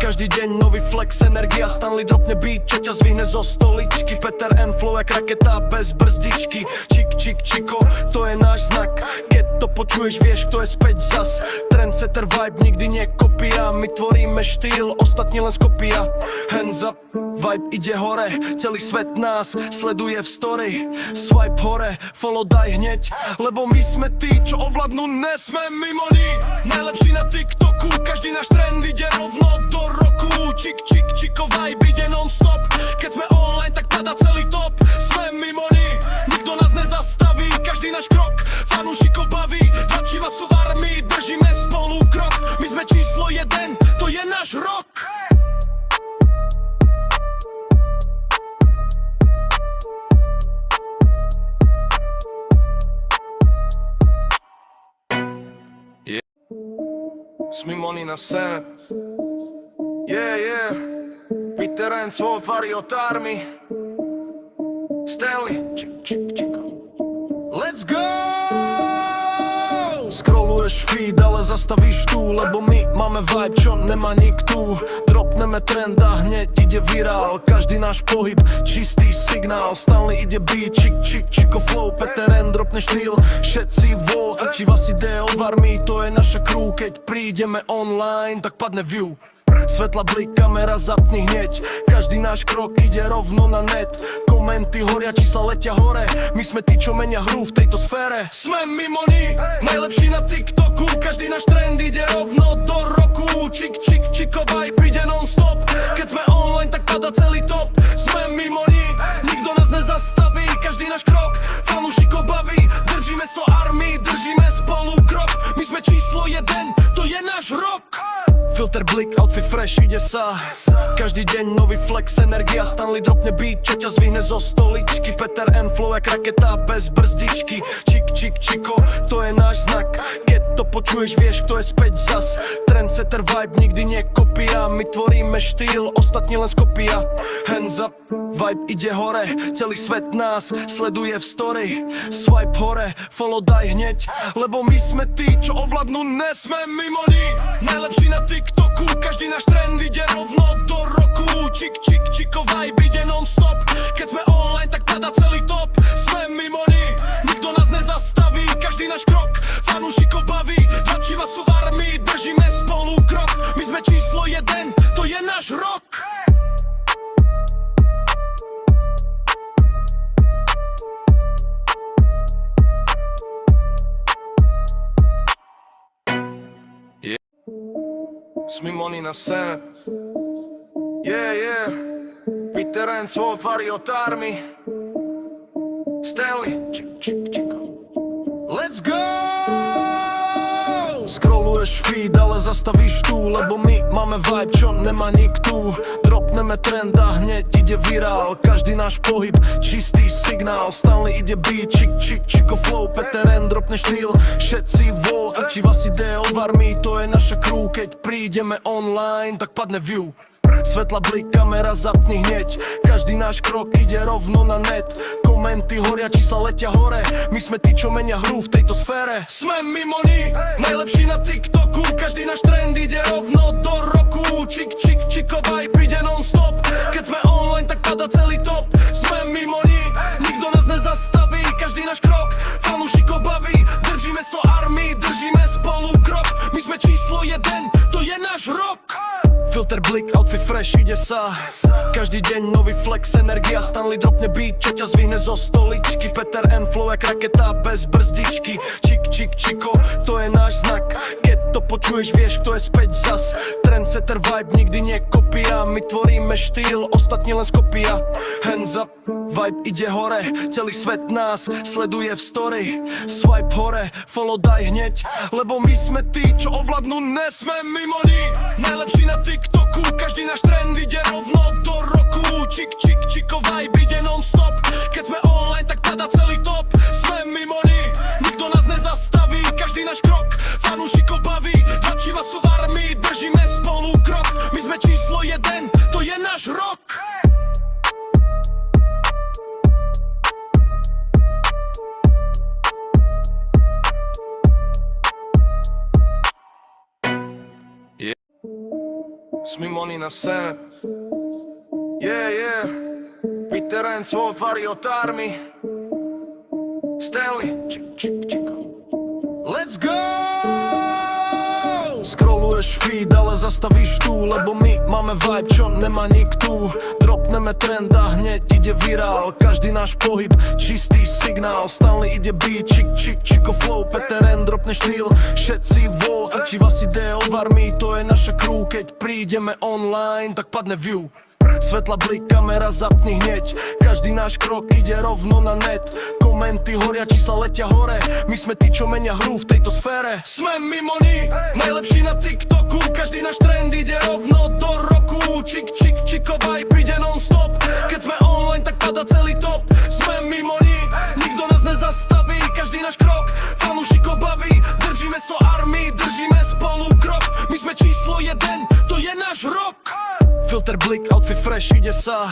Každý deň nový flex, energia, Stanley dropne beat, čo ťa zvihne zo stoličky. Peter N flow jak raketa bez brzdičky. Čik, čik, čiko, to je náš znak. Keď to počuješ, vieš, kto je späť zas. Trendsetter vibe, nikdy nie kopia. My tvoríme štýl, ostatní len skopia. Hands up, vibe ide hore. Celý svet nás sleduje v story. Swipe hore, follow daj hneď. Lebo my sme tí, čo ovládnu, nesme mimo ní. Najlepší na TikToku, každý náš trend ide rovno do roku. Čik, čik, čiko, vibe ide non-stop. Keď sme online, tak padá celý top. Sme mimo ní, nikto nás nezastaví. Každý náš krok, fanúšikov baví. Tlačíva sú v armii, držíme spolu krok. My sme číslo 1, to je náš rok. Smimoni na scéne. Yeah. Peter and svoj varí od army. Stanley. Let's go! Scrolluješ feed, ale zastavíš tu, lebo my máme vibe, čo nemá nikto. Dropneme trend a hneď ide virál. Každý náš pohyb, čistý signál. Stanley ide beat, čiko flow. Peter N dropne štýl, všetci vo. A či vás ide od army, to je naša crew. Keď prídeme online, tak padne view. Svetla blik, kamera zapni hneď. Každý náš krok ide rovno na net. Komenty horia, čísla letia hore. My sme tí, čo menia hru v tejto sfére. Sme mimoni, najlepší na TikToku. Každý náš trend ide rovno do roku. Čiko vibe ide non-stop. Keď sme online, tak pada celý top. Sme mimoni, nikto nás nezastaví. Každý náš krok, fanúšikov baví. Držíme so army, držíme spolu krok. My sme číslo 1, to je náš rok. Filter blik, outfit fresh, ide sa. Každý deň nový flex, energia. Stanley dropne beat, čo ťa zvihne zo stoličky. Peter N flow jak raketa bez brzdičky. Čiko, to je náš znak. Keď to počuješ, vieš, kto je späť zas. Trendsetter vibe nikdy nekopia. My tvoríme štýl, ostatní len skopia. Hands up, vibe ide hore. Celý svet nás sleduje v story. Swipe hore, follow daj hneď. Lebo my sme tí, čo ovládnu, nesme mimoni. Najlepší na TikToku, každý náš trend ide rovno do roku. Čiko vibe ide non-stop. Keď sme online, tak pada celý top. Sme mimoni, nikto nás nezastaví. Každý náš krok, fanúšikov baví. Tlačí vás v armii, držíme spolu krok. My sme číslo 1, to je náš rok. Smimoni na scéne. Yeah. Peter N svoj varí od army. Stanley. Čiko. Let's go! Scrolluješ feed, ale zastavíš tu, lebo my máme vibe, čo nemá nikto. Dropneme trend a hneď ide virál. Každý náš pohyb, čistý signál. Stanley ide beat, čiko flow. Peter N dropne štýl, všetci vo. A či vás ide od army, to je naša crew. Keď prídeme online, tak padne view. Svetla blik, kamera zapni hneď. Každý náš krok ide rovno na net. Komenty horia, čísla letia hore. My sme tí, čo menia hru v tejto sfére. Sme mimoni, najlepší na TikToku. Každý náš trend ide rovno do roku. Čiko vibe ide non-stop. Keď sme online, tak pada celý top. Sme mimoni, nikto nás nezastaví. Každý náš krok, fanúšikov baví. Držíme so army, držíme spolu krok. My sme číslo 1, to je náš rok. Filter blik, outfit fresh, ide sa. Každý deň nový flex, energia. Stanley dropne beat, čo ťa zvihne zo stoličky. Peter N flow jak raketa bez brzdičky. Čiko, to je náš znak. Keď to počuješ, vieš, kto je späť zas. Trendsetter vibe nikdy nekopia. My tvoríme štýl, ostatní len skopia. Hands up, vibe ide hore. Celý svet nás sleduje v story. Swipe hore, follow daj hneď. Lebo my sme tí, čo ovládnu, nesme mimoni. Najlepší na TikToku, každý náš trend ide rovno do roku. Čiko vibe ide non-stop. Keď sme online, tak pada celý top. Sme mimoni, nikto nás nezastaví. Každý náš krok, fanúšikov baví. Tlačí vás v armii, držíme spolu krok. My sme číslo 1, to je náš rok. Smimoni na scéne. Yeah. Peter N svoj varí od army. Stanley. Čiko. Let's go! Scrolluješ feed, ale zastavíš tu, lebo my máme vibe, čo nemá nikto. Dropneme trend a hneď ide virál. Každý náš pohyb, čistý signál. Stanley ide beat, čiko flow. Peter N dropne štýl, všetci vo. A či vás ide od army, to je naša crew. Keď prídeme online, tak padne view. Svetla blik, kamera zapni hneď. Každý náš krok ide rovno na net. Komenty horia, čísla letia hore. My sme tí, čo menia hru v tejto sfére. Sme mimoni, najlepší na TikToku. Každý náš trend ide rovno do roku. Čiko vibe ide non-stop. Keď sme online, tak pada celý top. Sme mimoni, nikto nás nezastaví. Každý náš krok, fanúšikov baví. Držíme so armii, držíme spolu krok. náš rok. Filter, blik, outfit fresh, ide sa.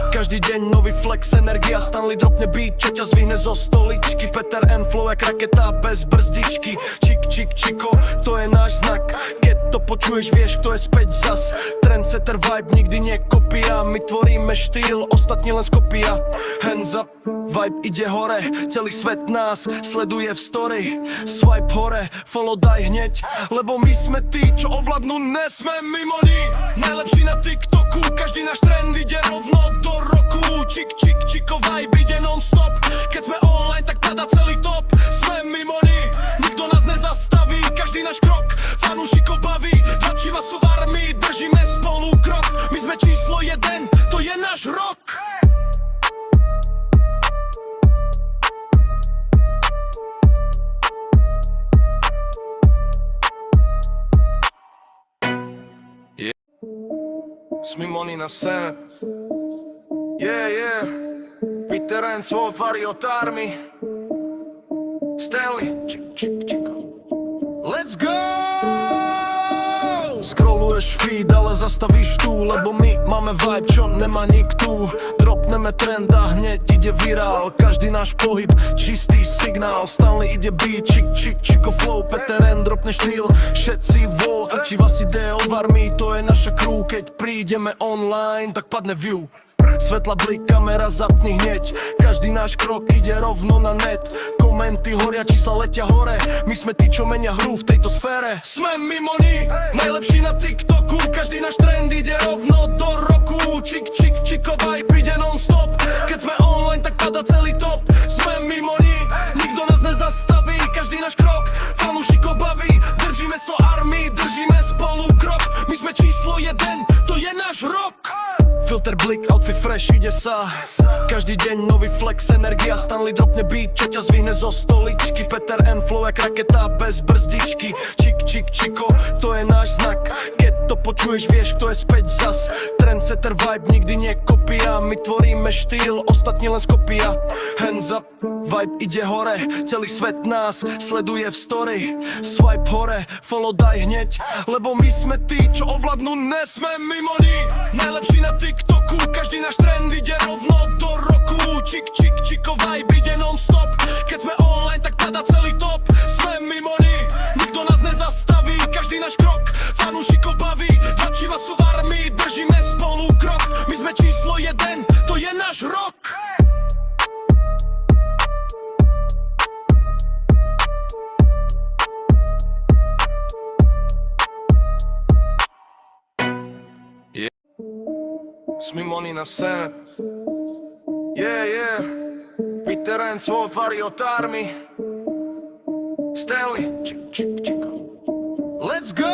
Každý deň nový flex, energia. Stanley dropne beat, čo ťa zvihne zo stoličky. Peter N, flow jak raketa bez brzdičky. Čik, čik, čiko, to je náš znak. Keď to počuješ, vieš, kto je späť zas. Trendsetter vibe, nikdy nie kopia. My tvoríme štýl, ostatní len skopia. Hands up, vibe ide hore. Celý svet nás sleduje v story. Swipe hore, follow daj hneď. Lebo my sme tí, čo ovládnu, nesme mimo ní. Najlepší na TikToku, každý náš trend ide rovno do roku. Čik, čik, čiko, vibe ide non-stop. Keď sme online, tak padá celý top. Sme mimo ní, nikto nás nezastaví. Každý náš krok, fanúšikov baví. Tlačíme sú v armii, držíme spolu krok. My sme číslo 1, to je náš rok. Smimoni na scéne. Yeah, yeah. Peter N, svoj Variot Army. Stanley, čik, čik, čiko. Let's go! Scrolluješ feed, ale zastavíš tu. Lebo my máme vibe, čo nemá nikto. Dropneme trend a hneď ide virál. Každý náš pohyb, čistý signál. Stanley ide beat, čik, čik, čiko flow. Peter N, dropne štýl, všetci vo. A či vás ide o armii, to je naša crew. Keď prídeme online, tak padne view. Svetla, blik, kamera, zapni hneď. Každý náš krok ide rovno na net. Komenty horia, čísla letia hore. My sme tí, čo menia hru v tejto sfére. Sme mimo ní, najlepší na TikToku. Každý náš trend ide rovno do roku. Čik, čik, čiko, vibe ide non-stop. Keď sme online, tak padá celý top. Sme mimo ní, nikto nás nezastaví. Každý náš krok, fanúšikov baví. Držíme so armii, držíme spolu krok. My sme číslo 1, to je náš rok. Filter, blik, outfit fresh, ide sa. Každý deň nový flex, energia. Stanley dropne beat, čo ťa zvihne zo stoličky. Peter N, flow jak raketa bez brzdičky. Čik, čik, čiko, to je náš znak. Keď to počuješ, vieš, kto je späť zas. Trendsetter vibe, nikdy nie kopia. My tvoríme štýl, ostatní len skopia. Hands up, vibe ide hore. Celý svet nás sleduje v story. Swipe hore, follow daj hneď. Lebo my sme tí, čo ovládnu, nesme mimo ní. Najlepší na TikToku, každý náš trend ide rovno do roku. Čik, čik, čiko, vibe ide non-stop. Keď sme online, tak padá celý top. Sme mimo ní, nikto nás nezastaví. Každý náš krok, fanúšikov baví. Tlačíme sú v armii, držíme spolu krok. My sme číslo 1, to je náš rok. Smimoni na scéne. Yeah, yeah. Peter N, svoj Variot Army. Stanley, čik, čik, čiko. Let's go!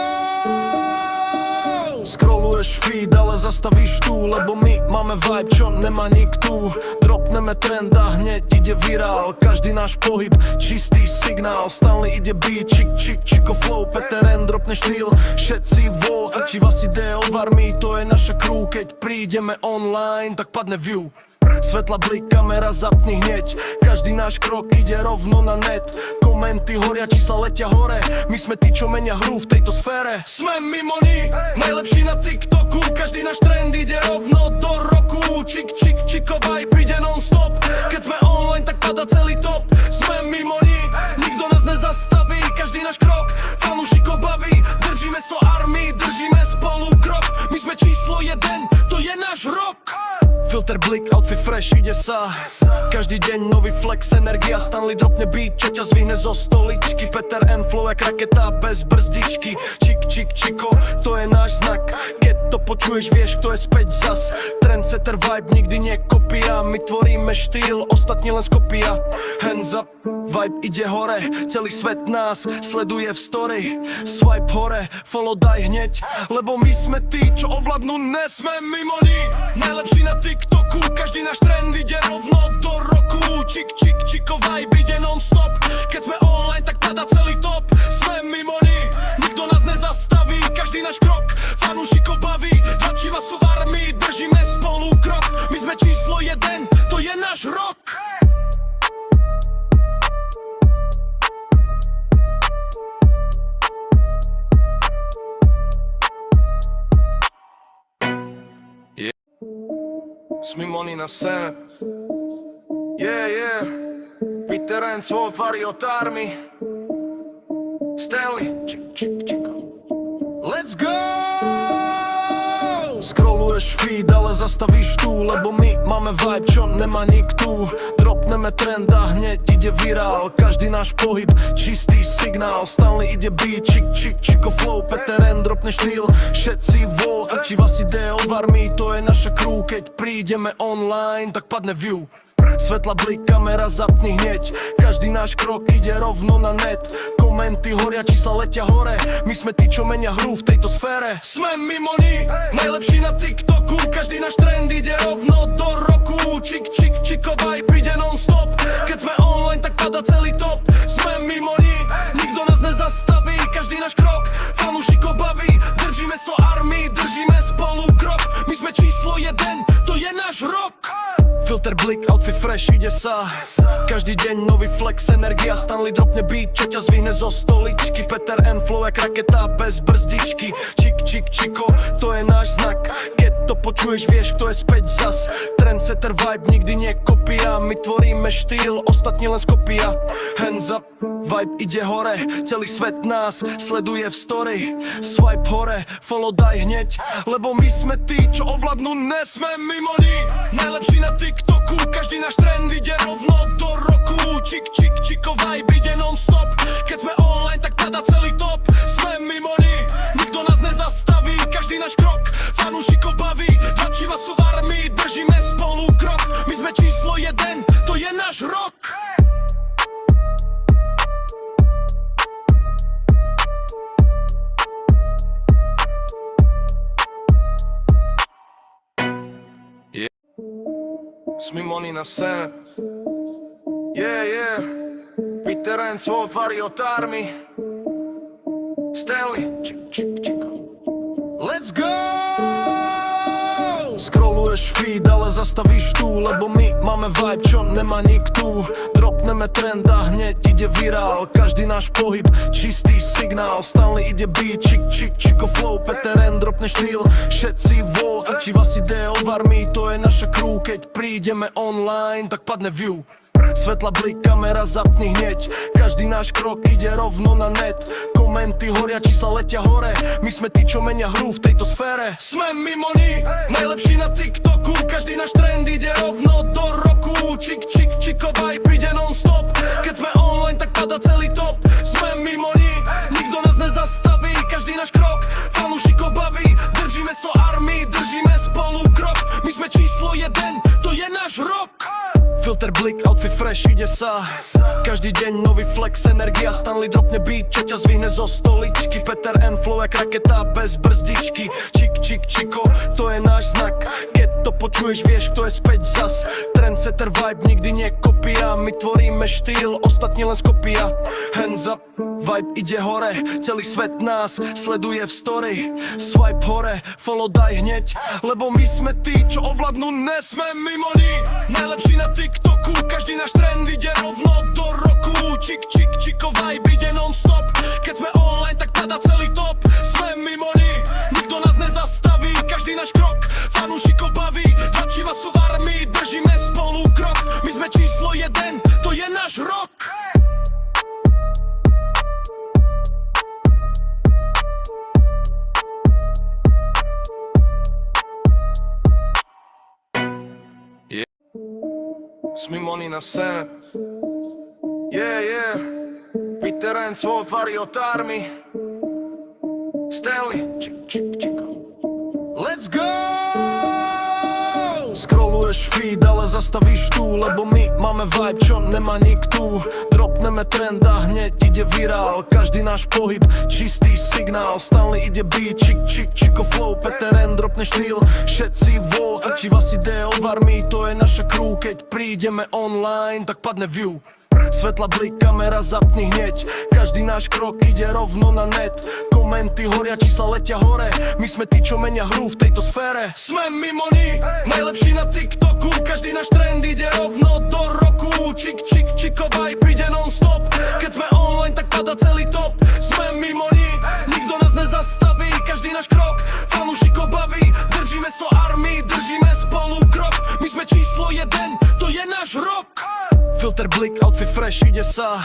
Scrolluješ feed, ale zastavíš tu. Lebo my máme vibe, čo nemá nikto. Dropneme trend a hneď ide virál. Každý náš pohyb, čistý signál. Stanley ide beat, čik, čik, čiko flow. Peter N, dropne štýl, všetci vo. A či vás ide o armii, to je naša crew. Keď prídeme online, tak padne view. Svetla, blik, kamera, zapni hneď. Každý náš krok ide rovno na net. Komenty horia, čísla letia hore. My sme tí, čo menia hru v tejto sfére. Sme mimo ní, najlepší na TikToku. Každý náš trend ide rovno do roku. Čik, čik, čiko, vibe ide non-stop. Keď sme online, tak padá celý top. Sme mimo ní, nikto nás nezastaví. Každý náš krok, fanúšikov baví. Držíme so armii, držíme spolu krok. My sme číslo 1, to je náš rok. Filter, blik, outfit fresh, ide sa. Každý deň nový flex, energia. Stanley dropne beat, čo ťa zvihne zo stoličky. Peter N, flow jak raketa bez brzdičky. Čik, čik, čiko, to je náš znak. Keď to počuješ, vieš, kto je späť zas. Trendsetter vibe, nikdy nie kopia. My tvoríme štýl, ostatní len skopia. Hands up, vibe ide hore. Celý svet nás sleduje v story. Swipe hore, follow daj hneď. Lebo my sme tí, čo ovládnu, nesme mimo ní. Najlepší na TikToku, každý náš trend ide rovno do roku. Čik, čik, čiko, vibe ide non-stop. Keď sme online, tak padá celý top. Sme mimo ní, nikto nás nezastaví. Každý náš krok, fanúšikov baví. Tlačíme sú v armii, držíme spolu krok. My sme číslo 1, to je náš rok. Smimoni na scéne. Yeah. Peter and svoj Variot Army. Stanley. Let's go! Scrolluješ feed, ale zastavíš tu, lebo my máme vibe, čo nemá nikto. Dropneme trend a hneď ide virál. Každý náš pohyb, čistý signál. Stanley ide beat, čiko flow. Peter N dropne štýl, všetci vo. A či vás ide o armii, to je naša crew. Keď prídeme online, tak padne view. Svetla blik, kamera zapni hneď. Každý náš krok ide rovno na net. Komenty horia, čísla letia hore. My sme tí, čo menia hru v tejto sfére. Sme mimo ní, najlepší na TikToku. Každý náš trend ide rovno do roku. Čiko vibe ide non-stop. Keď sme online, tak pada celý top. Sme mimo ní, nikto nás nezastaví. Každý náš krok, fanúšikov baví. Držíme so army, držíme spolu krok. My sme číslo 1, to je náš rok. Filter blik, outfit fresh, ide sa. Každý deň nový flex, energia. Stanley dropne beat, čo ťa zvihne zo stoličky. Peter N flow jak raketa bez brzdičky. Čiko, to je náš znak. Keď to počuješ, vieš, kto je späť zas. Trendsetter vibe nikdy nie kopia. My tvoríme štýl, ostatní len skopia. Hands up, vibe ide hore. Celý svet nás sleduje v story. Swipe hore, follow daj hneď. Lebo my sme tí, čo ovládnu, nesme mimo ní. Najlepší na TikToku, každý náš trend ide rovno do roku. Čiko vibe ide non-stop. Keď sme online, tak pada celý top. Sme mimo ní, nikto nás nezastaví. Každý náš krok, fanúšikov baví. Tlačíme sú v armii, držíme spolu krok. My sme číslo 1, to je náš rok. Smimoni na scéne. Yeah. Peter N svoj Variot Army. Stanley. Čiko. Let's go! Scrolluješ feed, ale zastavíš tu, lebo my máme vibe, čo nemá nikto. Dropneme trend a hneď ide virál. Každý náš pohyb, čistý signál. Stanley ide beat, čiko flow. Peter N dropne štýl, všetci vo. A či vás ide o armii, to je naša crew. Keď prídeme online, tak padne view. Svetla blik, kamera zapni hneď. Každý náš krok ide rovno na net. Komenty horia, čísla letia hore. My sme tí, čo menia hru v tejto sfére. Sme mimo ní, najlepší na TikToku. Každý náš trend ide rovno do roku. Čiko vibe ide non-stop. Keď sme online, tak pada celý top. Sme mimo ní, nikto nás nezastaví. Každý náš krok, fanúšikov baví. Držíme so armii, držíme spolu krok. My sme číslo 1, to je náš rok. Filter blik, outfit fresh, ide sa. Každý deň nový flex, energia. Stanley dropne beat, čo ťa zvihne zo stoličky. Peter N flow jak raketa bez brzdičky. Čiko, to je náš znak. Keď to počuješ, vieš, kto je späť zas. Trendsetter vibe nikdy nie kopia. My tvoríme štýl, ostatní len skopia. Hands up, vibe ide hore. Celý svet nás sleduje v story. Swipe hore, follow daj hneď. Lebo my sme tí, čo ovládnu, nesme mimo ní. Najlepší na TikToku, každý náš trend ide rovno do roku. Čiko vibe ide non-stop. Keď sme online, tak pada celý top. Sme mimo ní, nikto nás nezastaví. Každý náš krok, fanúšikov baví. Tlačíme sú v armii, držíme spolu krok. My sme číslo 1, to je náš rok. Smimoni na scéne. Yeah. Peter N svoj Variot Army. Stanley. Čiko. Let's go! Scrolluješ feed, ale zastavíš tu, lebo my máme vibe, čo nemá nikto. Dropneme trend a hneď ide virál. Každý náš pohyb, čistý signál. Stanley ide beat, čiko flow. Peter N dropne štýl, všetci vo. A či vás ide o armii, to je naša crew. Keď prídeme online, tak padne view. Svetla blik, kamera zapni hneď. Každý náš krok ide rovno na net. Komenty horia, čísla letia hore. My sme tí, čo menia hru v tejto sfére. Sme mimo ní, najlepší na TikToku. Každý náš trend ide rovno do roku. Čiko vibe ide non-stop. Keď sme online, tak pada celý top. Sme mimo ní, nikto nás nezastaví. Každý náš krok, fanúšikov baví. Držíme so armii, držíme spolu krok. fresh, ide sa.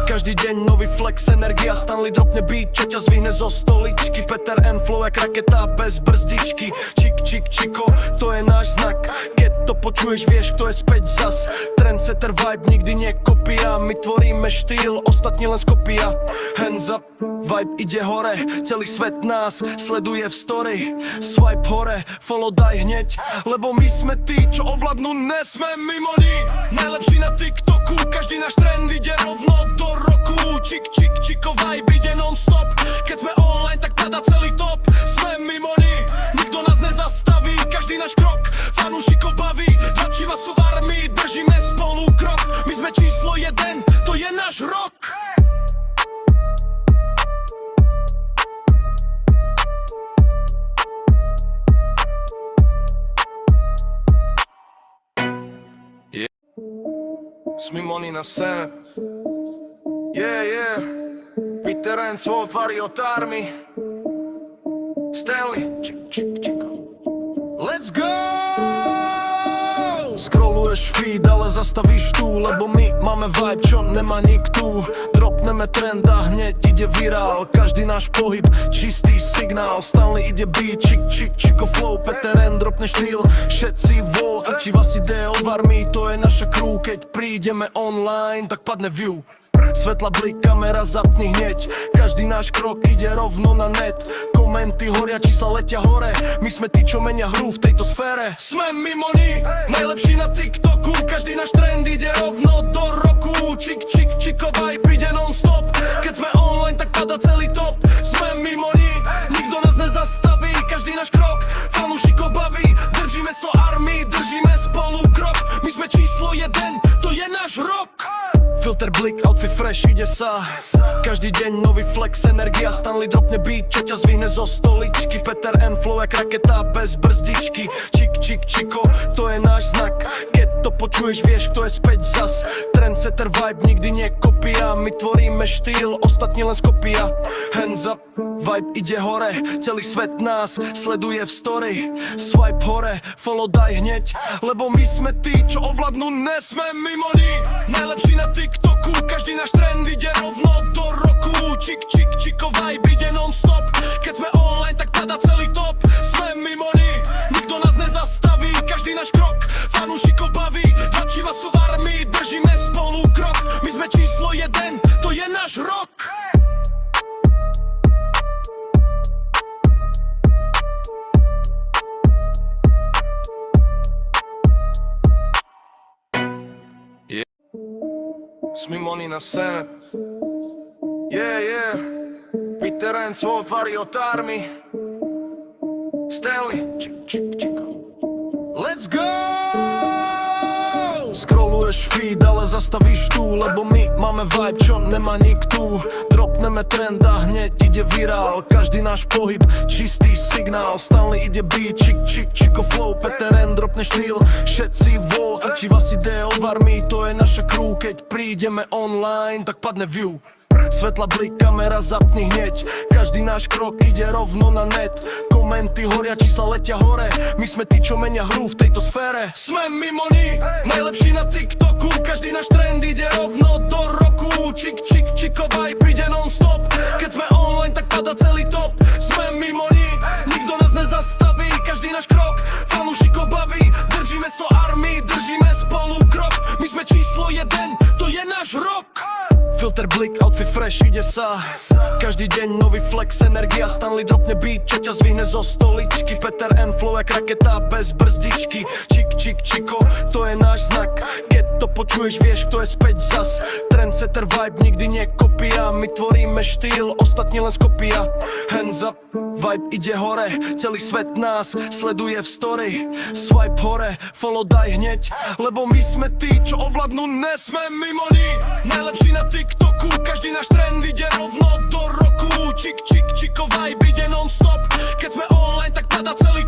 Každý deň nový flex, energia, Stanley dropne beat, čo ťa zvihne zo stoličky. Peter N flow jak raketa bez brzdičky. Čik, čik, čiko, to je náš znak. Keď to počuješ, vieš, kto je späť zas. Trendsetter vibe, nikdy nie kopia. My tvoríme štýl, ostatní len skopia. Hands up, vibe ide hore, celý svet nás sleduje v story. Swipe hore, follow daj hneď, lebo my sme tí, čo ovládnu, nesme mimo ní. Najlepší na TikToku, každý náš trend ide rovno do roku. Čik, čik, čiko, vibe ide non-stop. Keď sme online, tak padá celý top. Sme mimo ní, nikto nás nezastaví. Každý náš krok, fanúšikov baví. Tlačíva sú v armii, držíme spolu krok. My sme číslo 1, to je náš rok. Smimoni na scéne. Yeah, yeah. Peter N, svoj Variot Army. Stanley, čik, čik, čiko. Let's go! Scrolluješ feed, ale zastavíš tu, lebo my máme vibe, čo nemá nikto. Dropneme trend a hneď ide virál. Každý náš pohyb, čistý signál. Stanley ide beat, čik, čik, čiko flow. Peter N dropne štýl, všetci vo. A či vás ide o armii, to je naša crew. Keď prídeme online, tak padne view. Svetla blik, kamera zapni hneď. Každý náš krok ide rovno na net. Komenty horia, čísla letia hore. My sme tí, čo menia hru v tejto sfére. Sme mimo ní, najlepší na TikToku. Každý náš trend ide rovno do roku. Čik, čik, čiko, vibe ide non-stop. Keď sme online, tak padá celý top. Sme mimo ní, nikto nás nezastaví. Každý náš krok, fanúšikov baví. Držíme so armii, držíme spolu krok. My sme číslo 1, to je náš rok. Filter, blik, outfit fresh, ide sa. Každý deň nový flex, energia, Stanley dropne beat, čo ťa zvihne zo stoličky. Peter N flow jak raketa bez brzdičky. Čik, čik, čiko, to je náš znak. Keď to počuješ, vieš, kto je späť zas. Trendsetter vibe, nikdy nie kopia. My tvoríme štýl, ostatní len skopia. Hands up, vibe ide hore, celý svet nás sleduje v story. Swipe hore, follow daj hneď, lebo my sme tí, čo ovládnu, nesme mimo ní. Najlepší na TikToku, každý náš trend ide rovno do roku. Čik, čik, čiko, vibe ide non-stop. Keď sme online, tak padá celý top. Sme mimo ní, nikto nás nezastaví. Každý náš krok, fanúšikov baví. Tlačíva sú v armii, držíme spolu krok. My sme číslo 1, to je náš rok. Smimoni na scéne. Yeah, yeah. Peter N, svoj Variot Army. Stanley, čik, čik, čiko. Let's go! Scrolluješ feed, ale zastavíš tu, lebo my máme vibe, čo nemá nikto. Dropneme trend a hneď ide virál. Každý náš pohyb, čistý signál. Stanley ide beat, čik, čik, čiko flow. Peter N dropne štýl, všetci vo. A či vás ide o armii, to je naša crew. Keď prídeme online, tak padne view. Svetla blik, kamera zapni hneď. Každý náš krok ide rovno na net. Komenty horia, čísla letia hore. My sme tí, čo menia hru v tejto sfére. Sme mimo ní, najlepší na TikToku. Každý náš trend ide rovno do roku. Čik, čik, čiko, vibe ide non-stop. Keď sme online, tak padá celý top. Sme mimo ní, nikto nás nezastaví. Každý náš krok, fanúšikov baví. Držíme so armii, držíme spolu krok. My sme číslo 1, to je náš rok. Filter, blik, outfit fresh, ide sa. Každý deň nový flex, energia, Stanley dropne beat, čo ťa zvihne zo stoličky. Peter N flow jak raketa bez brzdičky. Čik, čik, čiko, to je náš znak. Keď to počuješ, vieš, kto je späť zas. Trendsetter vibe, nikdy nie kopia. My tvoríme štýl, ostatní len skopia. Hands up, vibe ide hore, celý svet nás sleduje v story. Swipe hore, follow daj hneď, lebo my sme tí, čo ovládnu, nesme mimo ní. Najlepší na TikToku, každý náš trend ide rovno do roku. Čik, čik, čiko, vibe ide non-stop. Keď sme online, tak padá celý